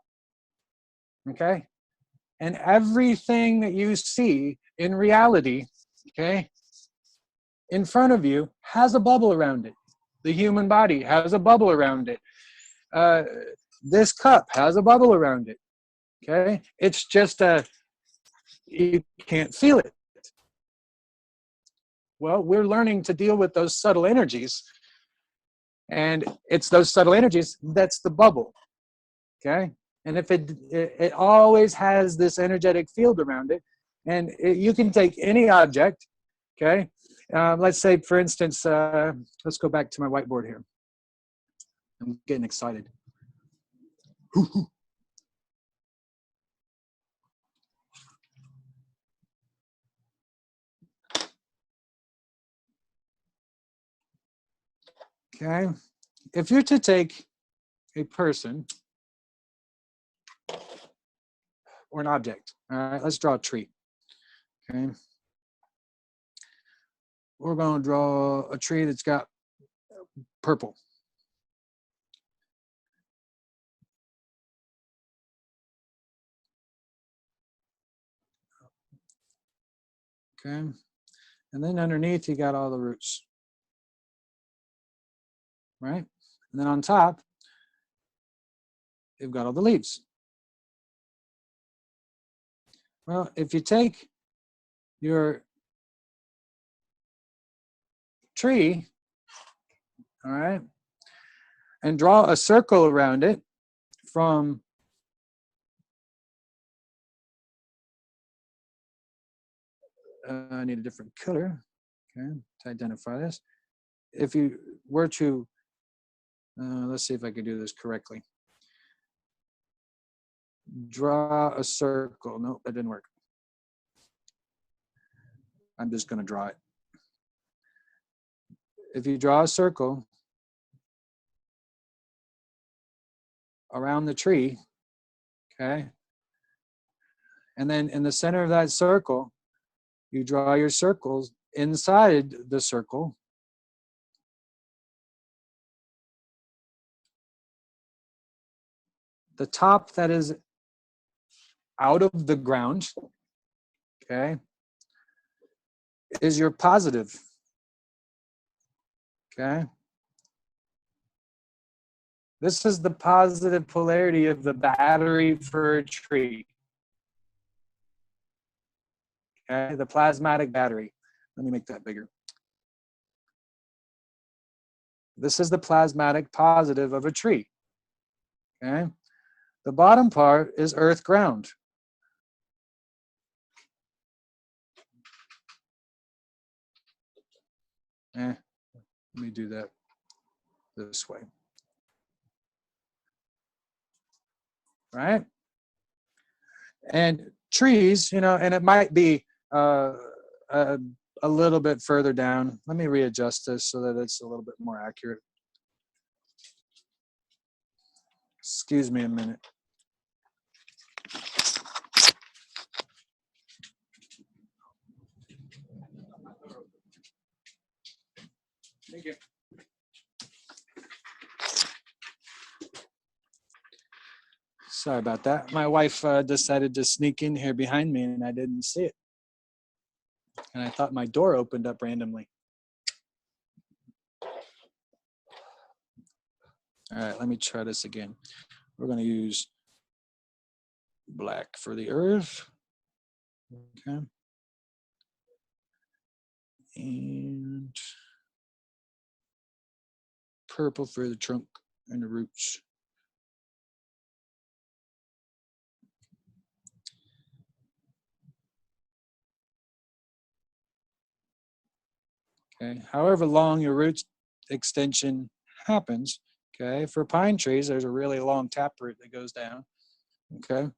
Okay? And everything that you see in reality, okay, in front of you has a bubble around it. The human body has a bubble around it. This cup has a bubble around it. Okay? It's just you can't feel it. Well, we're learning to deal with those subtle energies. And it's those subtle energies that's the bubble. Okay? And if it always has this energetic field around it, and you can take any object, okay? Let's say, for instance, let's go back to my whiteboard here. I'm getting excited. Okay? If you're to take a person or an object, all right, let's draw a tree. Okay? We're going to draw a tree that's got purple. Okay? And then underneath, you got all the roots. Right? And then on top, you've got all the leaves. Well, if you take your tree, all right, and draw a circle around it from I need a different color, okay, to identify this. If you were to, let's see if I can do this correctly. Draw a circle. Nope, that didn't work. I'm just going to draw it. If you draw a circle around the tree, okay, and then in the center of that circle, you draw your circles inside the circle. The top that is out of the ground, okay, is your positive, okay? This is the positive polarity of the battery for a tree, okay? The plasmatic battery. Let me make that bigger. This is the plasmatic positive of a tree, okay? The bottom part is earth ground. Let me do that this way. Right? And trees, you know, and it might be a little bit further down. Let me readjust this so that it's a little bit more accurate. Excuse me a minute. Thank you. Sorry about that. My wife decided to sneak in here behind me and I didn't see it. And I thought my door opened up randomly. All right, let me try this again. We're going to use black for the earth. Okay. And purple for the trunk and the roots. Okay. However long your root extension happens, okay, for pine trees, there's a really long taproot that goes down, okay?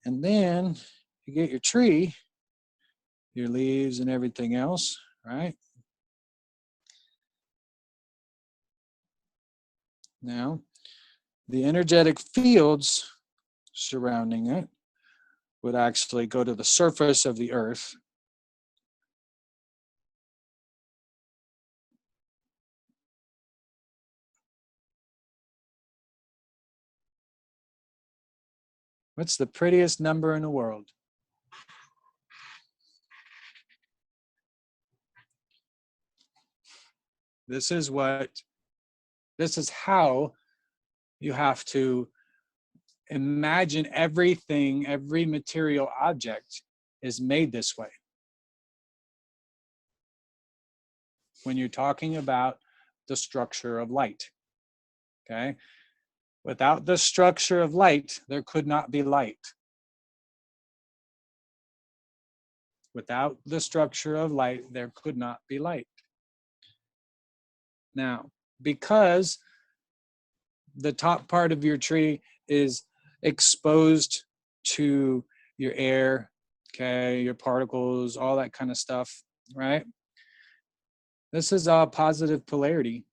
And then you get your tree, your leaves and everything else, right? Now, the energetic fields surrounding it would actually go to the surface of the earth. What's the prettiest number in the world? This is how you have to imagine everything, every material object is made this way. when you're talking about the structure of light. Okay? Without the structure of light, there could not be light. Without the structure of light, there could not be light. Now, because the top part of your tree is exposed to your air, okay, your particles, all that kind of stuff, right? This is all positive polarity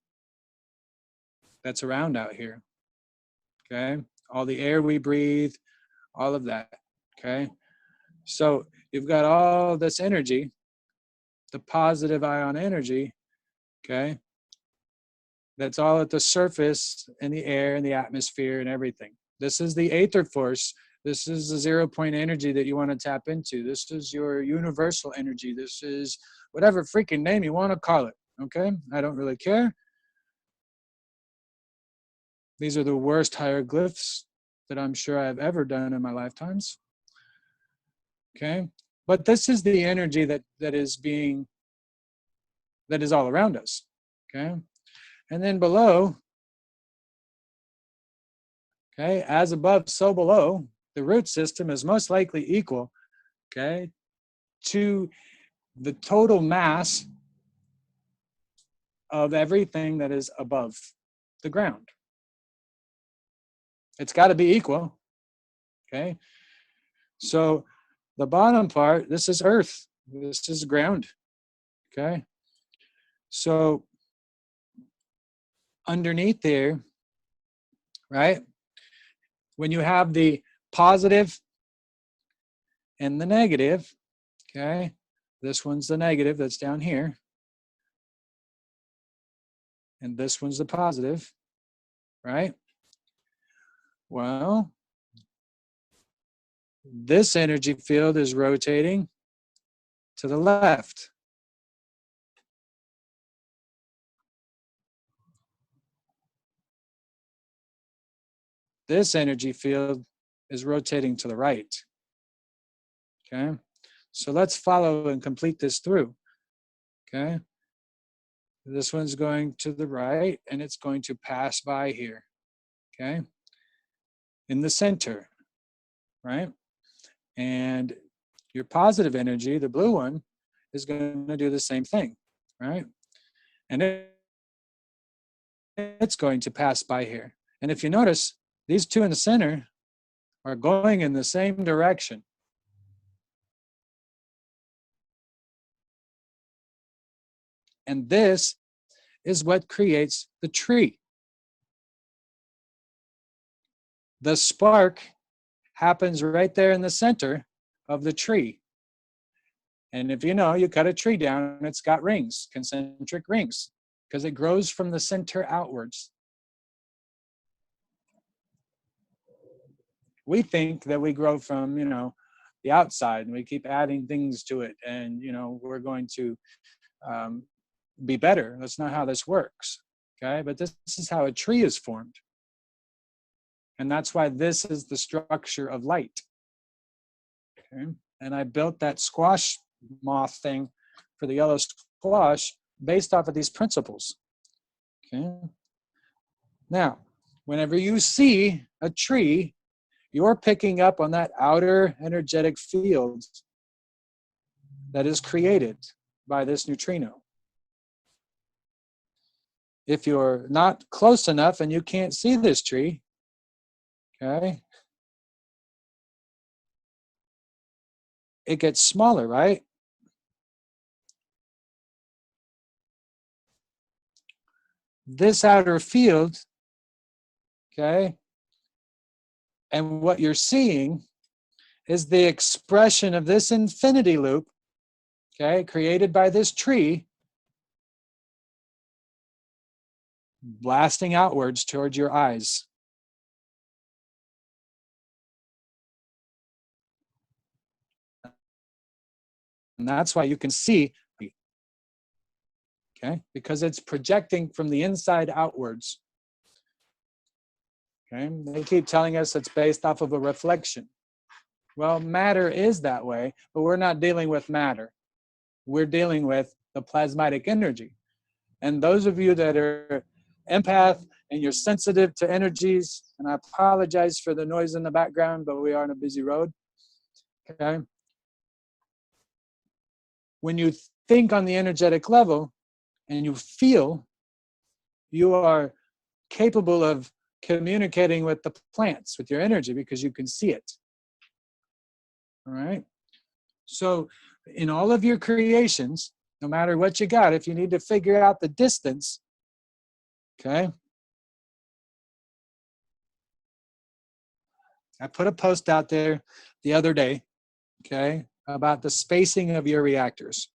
that's around out here, okay? All the air we breathe, all of that, okay? So you've got all this energy, the positive ion energy, okay? That's all at the surface and the air and the atmosphere and everything. This is the aether force. This is the 0 point energy that you want to tap into. This is your universal energy. This is whatever freaking name you want to call it, okay? I don't really care. These are the worst hieroglyphs that I'm sure I've ever done in my lifetimes, okay? But this is the energy that is all around us, okay? And then below, okay, as above, so below, the root system is most likely equal, okay, to the total mass of everything that is above the ground. It's got to be equal, okay? So the bottom part, this is earth, this is ground, okay? So underneath there, right, when you have the positive and the negative, okay, this one's the negative that's down here, and this one's the positive, right? Well, this energy field is rotating to the left. This energy field is rotating to the right. Okay, so let's follow and complete this through. Okay, this one's going to the right and it's going to pass by here. Okay, in the center, right? And your positive energy, the blue one, is going to do the same thing, right? And it's going to pass by here. And if you notice, these two in the center are going in the same direction. And this is what creates the tree. The spark happens right there in the center of the tree. And if you know, you cut a tree down, it's got rings, concentric rings, because it grows from the center outwards. We think that we grow from, the outside, and we keep adding things to it, and, we're going to be better. That's not how this works, okay? But this is how a tree is formed. And that's why this is the structure of light, okay? And I built that squash moth thing for the yellow squash based off of these principles, okay? Now, whenever you see a tree, you're picking up on that outer energetic field that is created by this neutrino. If you're not close enough and you can't see this tree, okay, it gets smaller, right? This outer field, okay, and what you're seeing is the expression of this infinity loop, okay, created by this tree, blasting outwards towards your eyes. And that's why you can see, okay, because it's projecting from the inside outwards. Okay, they keep telling us it's based off of a reflection. Well, matter is that way, but we're not dealing with matter. We're dealing with the plasmatic energy. And those of you that are empath and you're sensitive to energies, and I apologize for the noise in the background, but we are on a busy road, okay? When you think on the energetic level and you feel, you are capable of communicating with the plants, with your energy, because you can see it. All right? So in all of your creations, no matter what you got, if you need to figure out the distance, okay? I put a post out there the other day, okay, about the spacing of your reactors.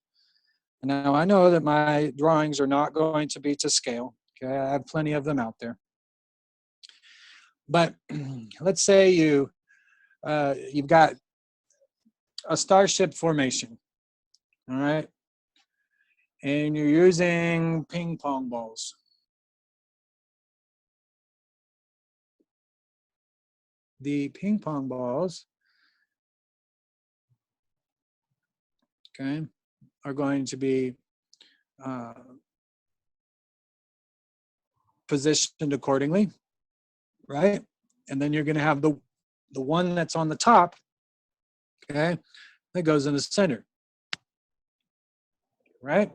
Now, I know that my drawings are not going to be to scale, okay? I have plenty of them out there. But let's say you've got a starship formation, all right? And you're using ping pong balls. The ping pong balls, okay, are going to be positioned accordingly, right? And then you're going to have the one that's on the top, okay, that goes in the center, right?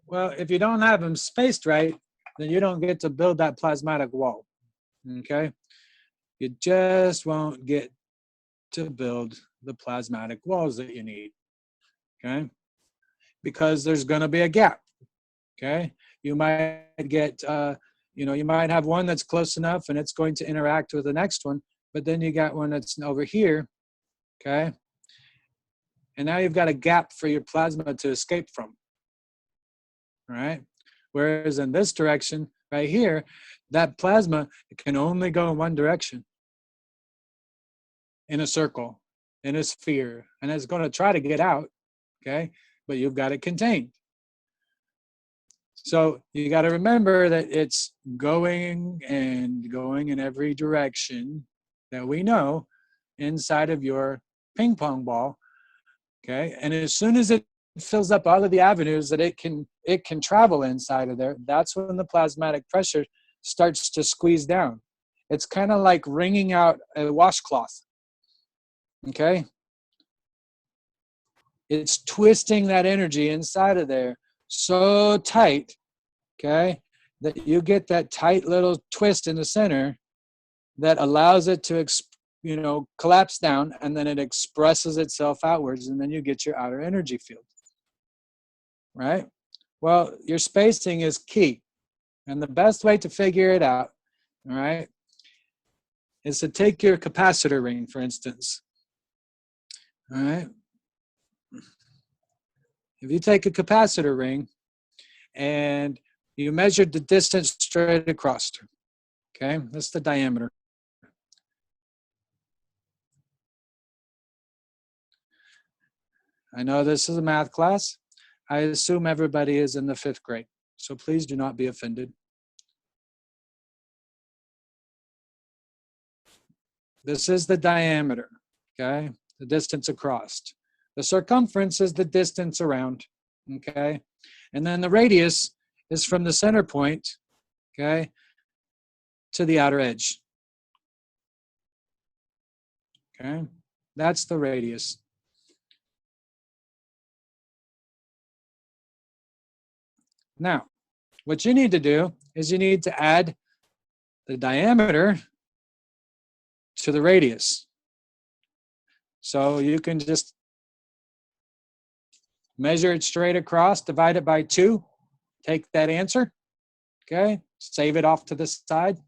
Well, if you don't have them spaced right, then you don't get to build that plasmatic wall, okay? You just won't get to build the plasmatic walls that you need, okay? Because there's going to be a gap, okay? You might get, you might have one that's close enough and it's going to interact with the next one, but then you got one that's over here, okay? And now you've got a gap for your plasma to escape from, all right? Whereas in this direction, right here, that plasma can only go in one direction, in a circle, in a sphere, and it's going to try to get out, okay? But you've got it contained. So you got to remember that it's going in every direction that we know inside of your ping pong ball, okay? And as soon as it fills up all of the avenues that it can travel inside of there, that's when the plasmatic pressure starts to squeeze down. It's kind of like wringing out a washcloth, okay? It's twisting that energy inside of there so tight, okay, that you get that tight little twist in the center that allows it to collapse down, and then it expresses itself outwards, and then you get your outer energy field, right? Well, your spacing is key, and the best way to figure it out, all right, is to take your capacitor ring, for instance, all right? If you take a capacitor ring and you measured the distance straight across, okay, that's the diameter. I know this is a math class. I assume everybody is in the 5th grade, so please do not be offended. This is the diameter, okay, the distance across. The circumference is the distance around, okay, and then the radius is from the center point, okay, to the outer edge, okay, that's the radius. Now, what you need to do is you need to add the diameter to the radius. So you can just measure it straight across, divide it by 2, take that answer, okay, save it off to the side.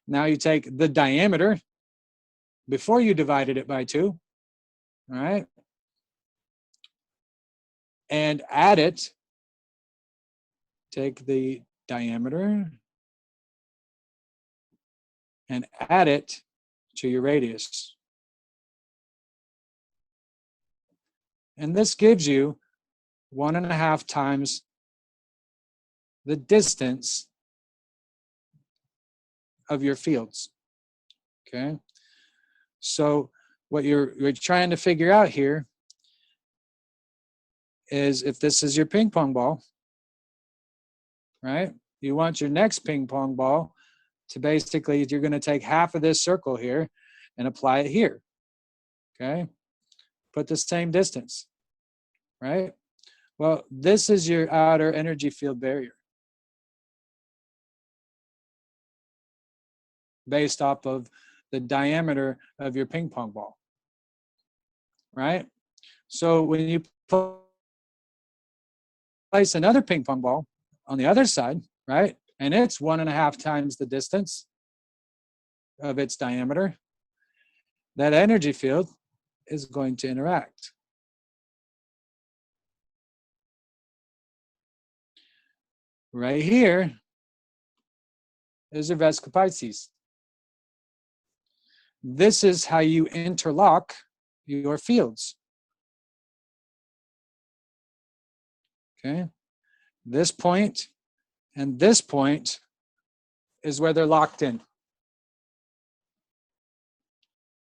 Now you take the diameter before you divided it by 2, all right, and add it. Take the diameter and add it to your radius. And this gives you 1.5 times the distance of your fields, okay? So what you're trying to figure out here is if this is your ping pong ball, right? You want your next ping pong ball to basically, you're going to take half of this circle here and apply it here, okay? Put the same distance, right? Well, this is your outer energy field barrier based off of the diameter of your ping pong ball, right? So when you place another ping pong ball on the other side, right, and it's 1.5 times the distance of its diameter, that energy field is going to interact. Right here is your Vesica Pisces. This is how you interlock your fields. Okay, this point and this point is where they're locked in.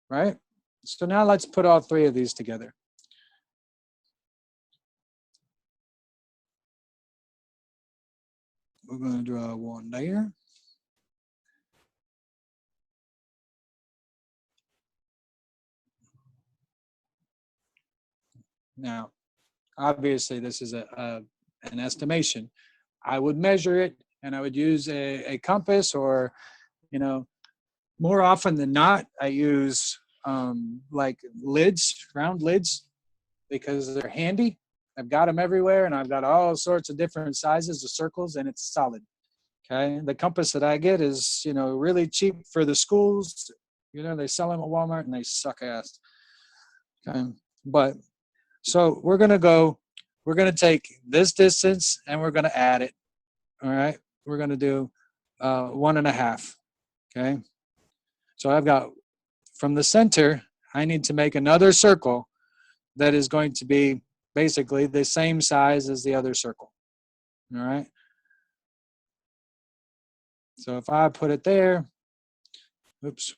Right? So now let's put all three of these together. We're going to draw one there. Now, obviously, this is an estimation. I would measure it, and I would use a compass, or, you know, more often than not, I use like lids, round lids, because they're handy. I've got them everywhere, and I've got all sorts of different sizes of circles, and it's solid. Okay, the compass that I get is, you know, really cheap for the schools. You know, they sell them at Walmart, and they suck ass. Okay, but so we're gonna take this distance, and we're gonna add it. All right, we're gonna do 1.5. Okay, so I've got, from the center, I need to make another circle that is going to be basically the same size as the other circle. All right. So if I put it there, oops,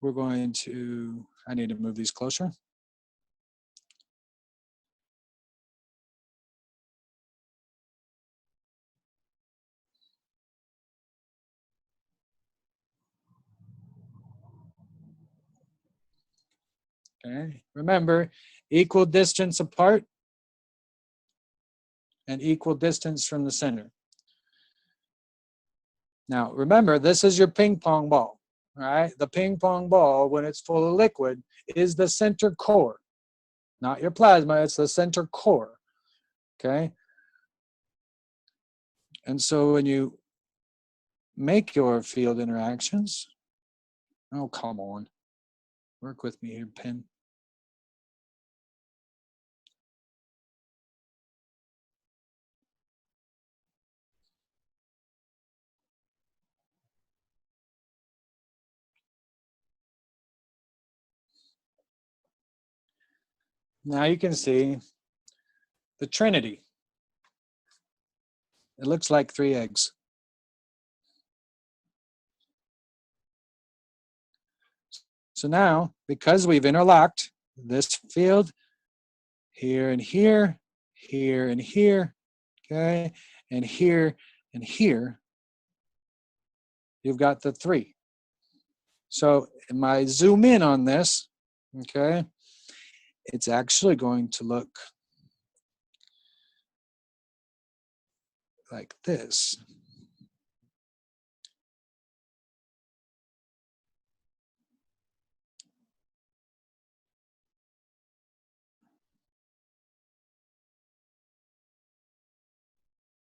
we're going to, I need to move these closer. Okay, remember, equal distance apart and equal distance from the center. Now, remember, this is your ping pong ball, all right? The ping pong ball, when it's full of liquid, is the center core, not your plasma, it's the center core, okay? And so when you make your field interactions, oh, come on, work with me here, pen. Now you can see the Trinity. It looks like 3 eggs. So now, because we've interlocked this field here and here, here and here, okay, and here and here, you've got the 3. So if I zoom in on this, okay, it's actually going to look like this.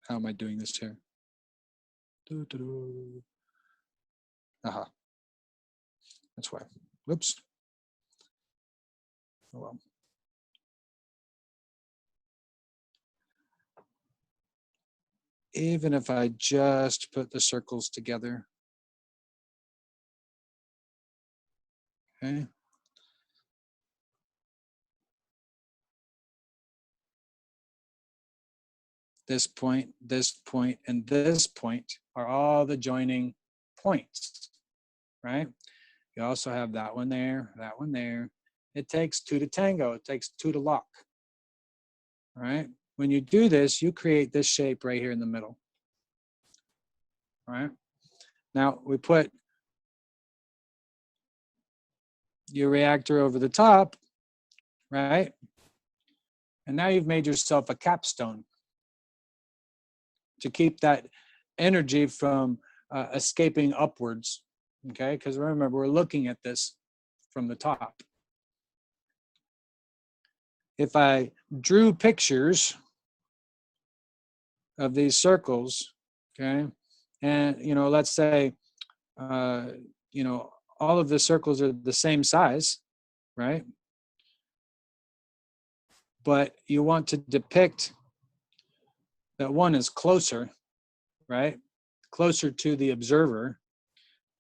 How am I doing this here? Aha. That's why. Whoops. Oh well. Even if I just put the circles together. Okay. This point, and this point are all the joining points, right? You also have that one there, that one there. It takes 2 to tango. It takes 2 to lock. All right. When you do this, you create this shape right here in the middle. All right. Now we put your reactor over the top, right? And now you've made yourself a capstone to keep that energy from escaping upwards, okay? Because remember, we're looking at this from the top. If I drew pictures of these circles, okay, and, you know, let's say, you know, all of the circles are the same size, right? But you want to depict that one is closer, right? Closer to the observer,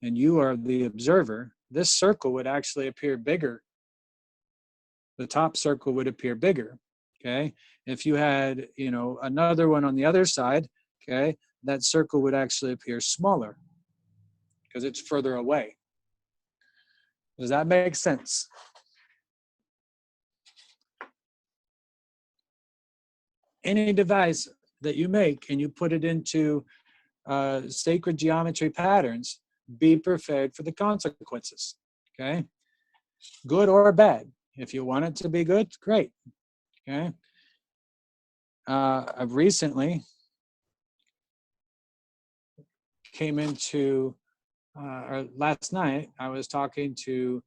and you are the observer, this circle would actually appear bigger. The top circle would appear bigger, okay? If you had, you know, another one on the other side, okay, that circle would actually appear smaller because it's further away. Does that make sense? Any device that you make and you put it into sacred geometry patterns, be prepared for the consequences, okay? Good or bad. If you want it to be good, great, okay? I've recently came into, or last night, I was talking to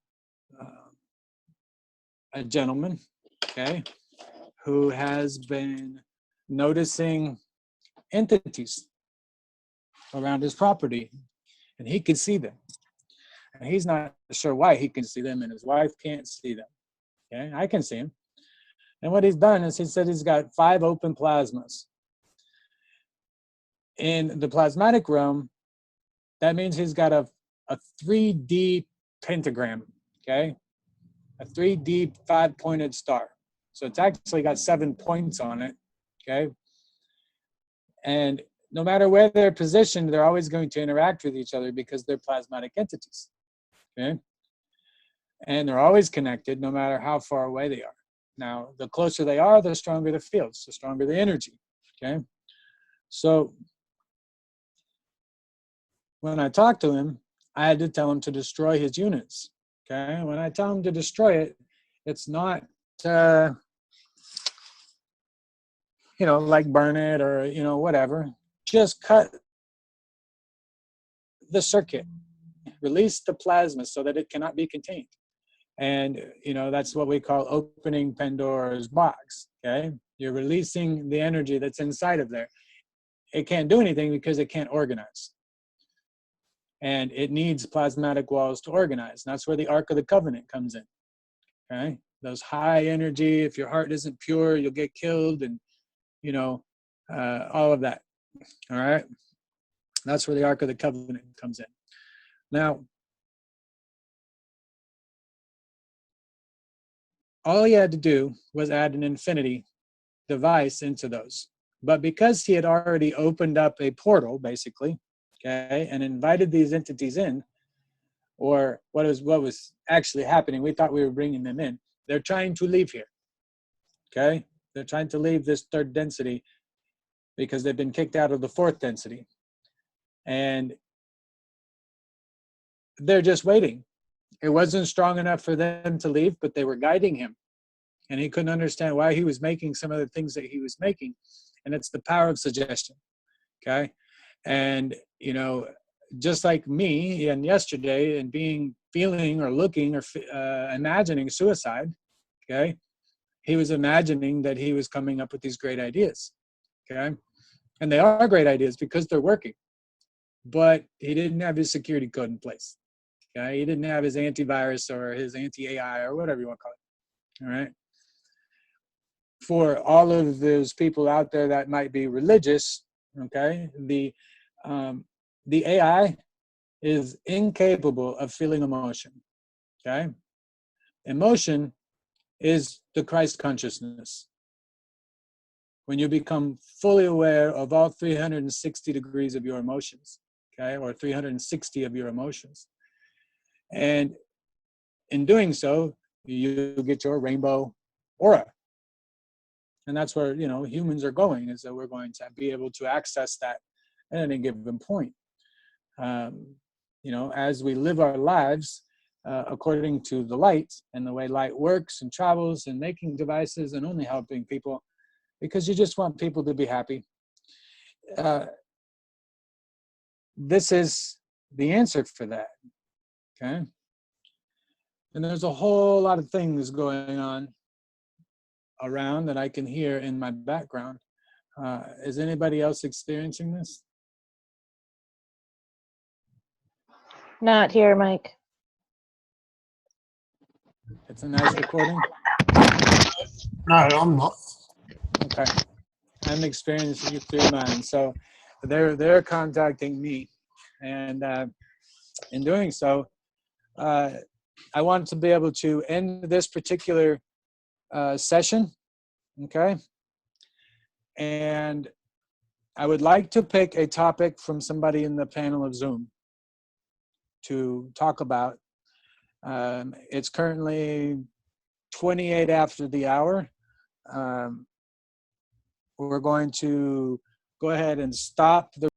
a gentleman, okay, who has been noticing entities around his property, and he can see them. And he's not sure why he can see them, and his wife can't see them. Okay, I can see them. And what he's done is he said he's got 5 open plasmas. In the plasmatic realm, that means he's got a 3D pentagram, okay? A 3D 5-pointed star. So it's actually got 7 points on it, okay? And no matter where they're positioned, they're always going to interact with each other because they're plasmatic entities, okay? And they're always connected no matter how far away they are. Now, the closer they are, the stronger the fields, the stronger the energy, okay? So when I talked to him, I had to tell him to destroy his units, okay? When I tell him to destroy it, it's not, you know, like burn it or, you know, whatever. Just cut the circuit, release the plasma so that it cannot be contained. And, you know, that's what we call opening Pandora's box, okay? You're releasing the energy that's inside of there. It can't do anything because it can't organize. And it needs plasmatic walls to organize. And that's where the Ark of the Covenant comes in, okay? Those high energy, if your heart isn't pure, you'll get killed, and, you know, all of that, all right? That's where the Ark of the Covenant comes in. Now, all he had to do was add an infinity device into those. But because he had already opened up a portal, basically, okay, and invited these entities in, or what was actually happening, we thought we were bringing them in. They're trying to leave here, okay? They're trying to leave this 3rd density because they've been kicked out of the 4th density. And they're just waiting. It wasn't strong enough for them to leave, but they were guiding him. And he couldn't understand why he was making some of the things that he was making. And it's the power of suggestion, okay? And, you know, just like me and yesterday and feeling or looking or imagining suicide, okay? He was imagining that he was coming up with these great ideas, okay? And they are great ideas because they're working. But he didn't have his security code in place, okay? He didn't have his antivirus or his anti-AI or whatever you want to call it, all right? For all of those people out there that might be religious, okay, the AI is incapable of feeling emotion, okay? Emotion is the Christ consciousness. When you become fully aware of all 360 degrees of your emotions, okay, or 360 of your emotions. And in doing so, you get your rainbow aura. And that's where, you know, humans are going, is that we're going to be able to access that at any given point. You know, as we live our lives according to the light and the way light works and travels and making devices and only helping people because you just want people to be happy. This is the answer for that, okay? And there's a whole lot of things going on around that I can hear in my background. Is anybody else experiencing this? Not here, Mike. It's a nice recording. No, I'm not. Okay, I'm experiencing it through mine. So they're contacting me, and in doing so, I want to be able to end this particular session. Okay, and I would like to pick a topic from somebody in the panel of Zoom to talk about. It's currently 28 after the hour. We're going to go ahead and stop the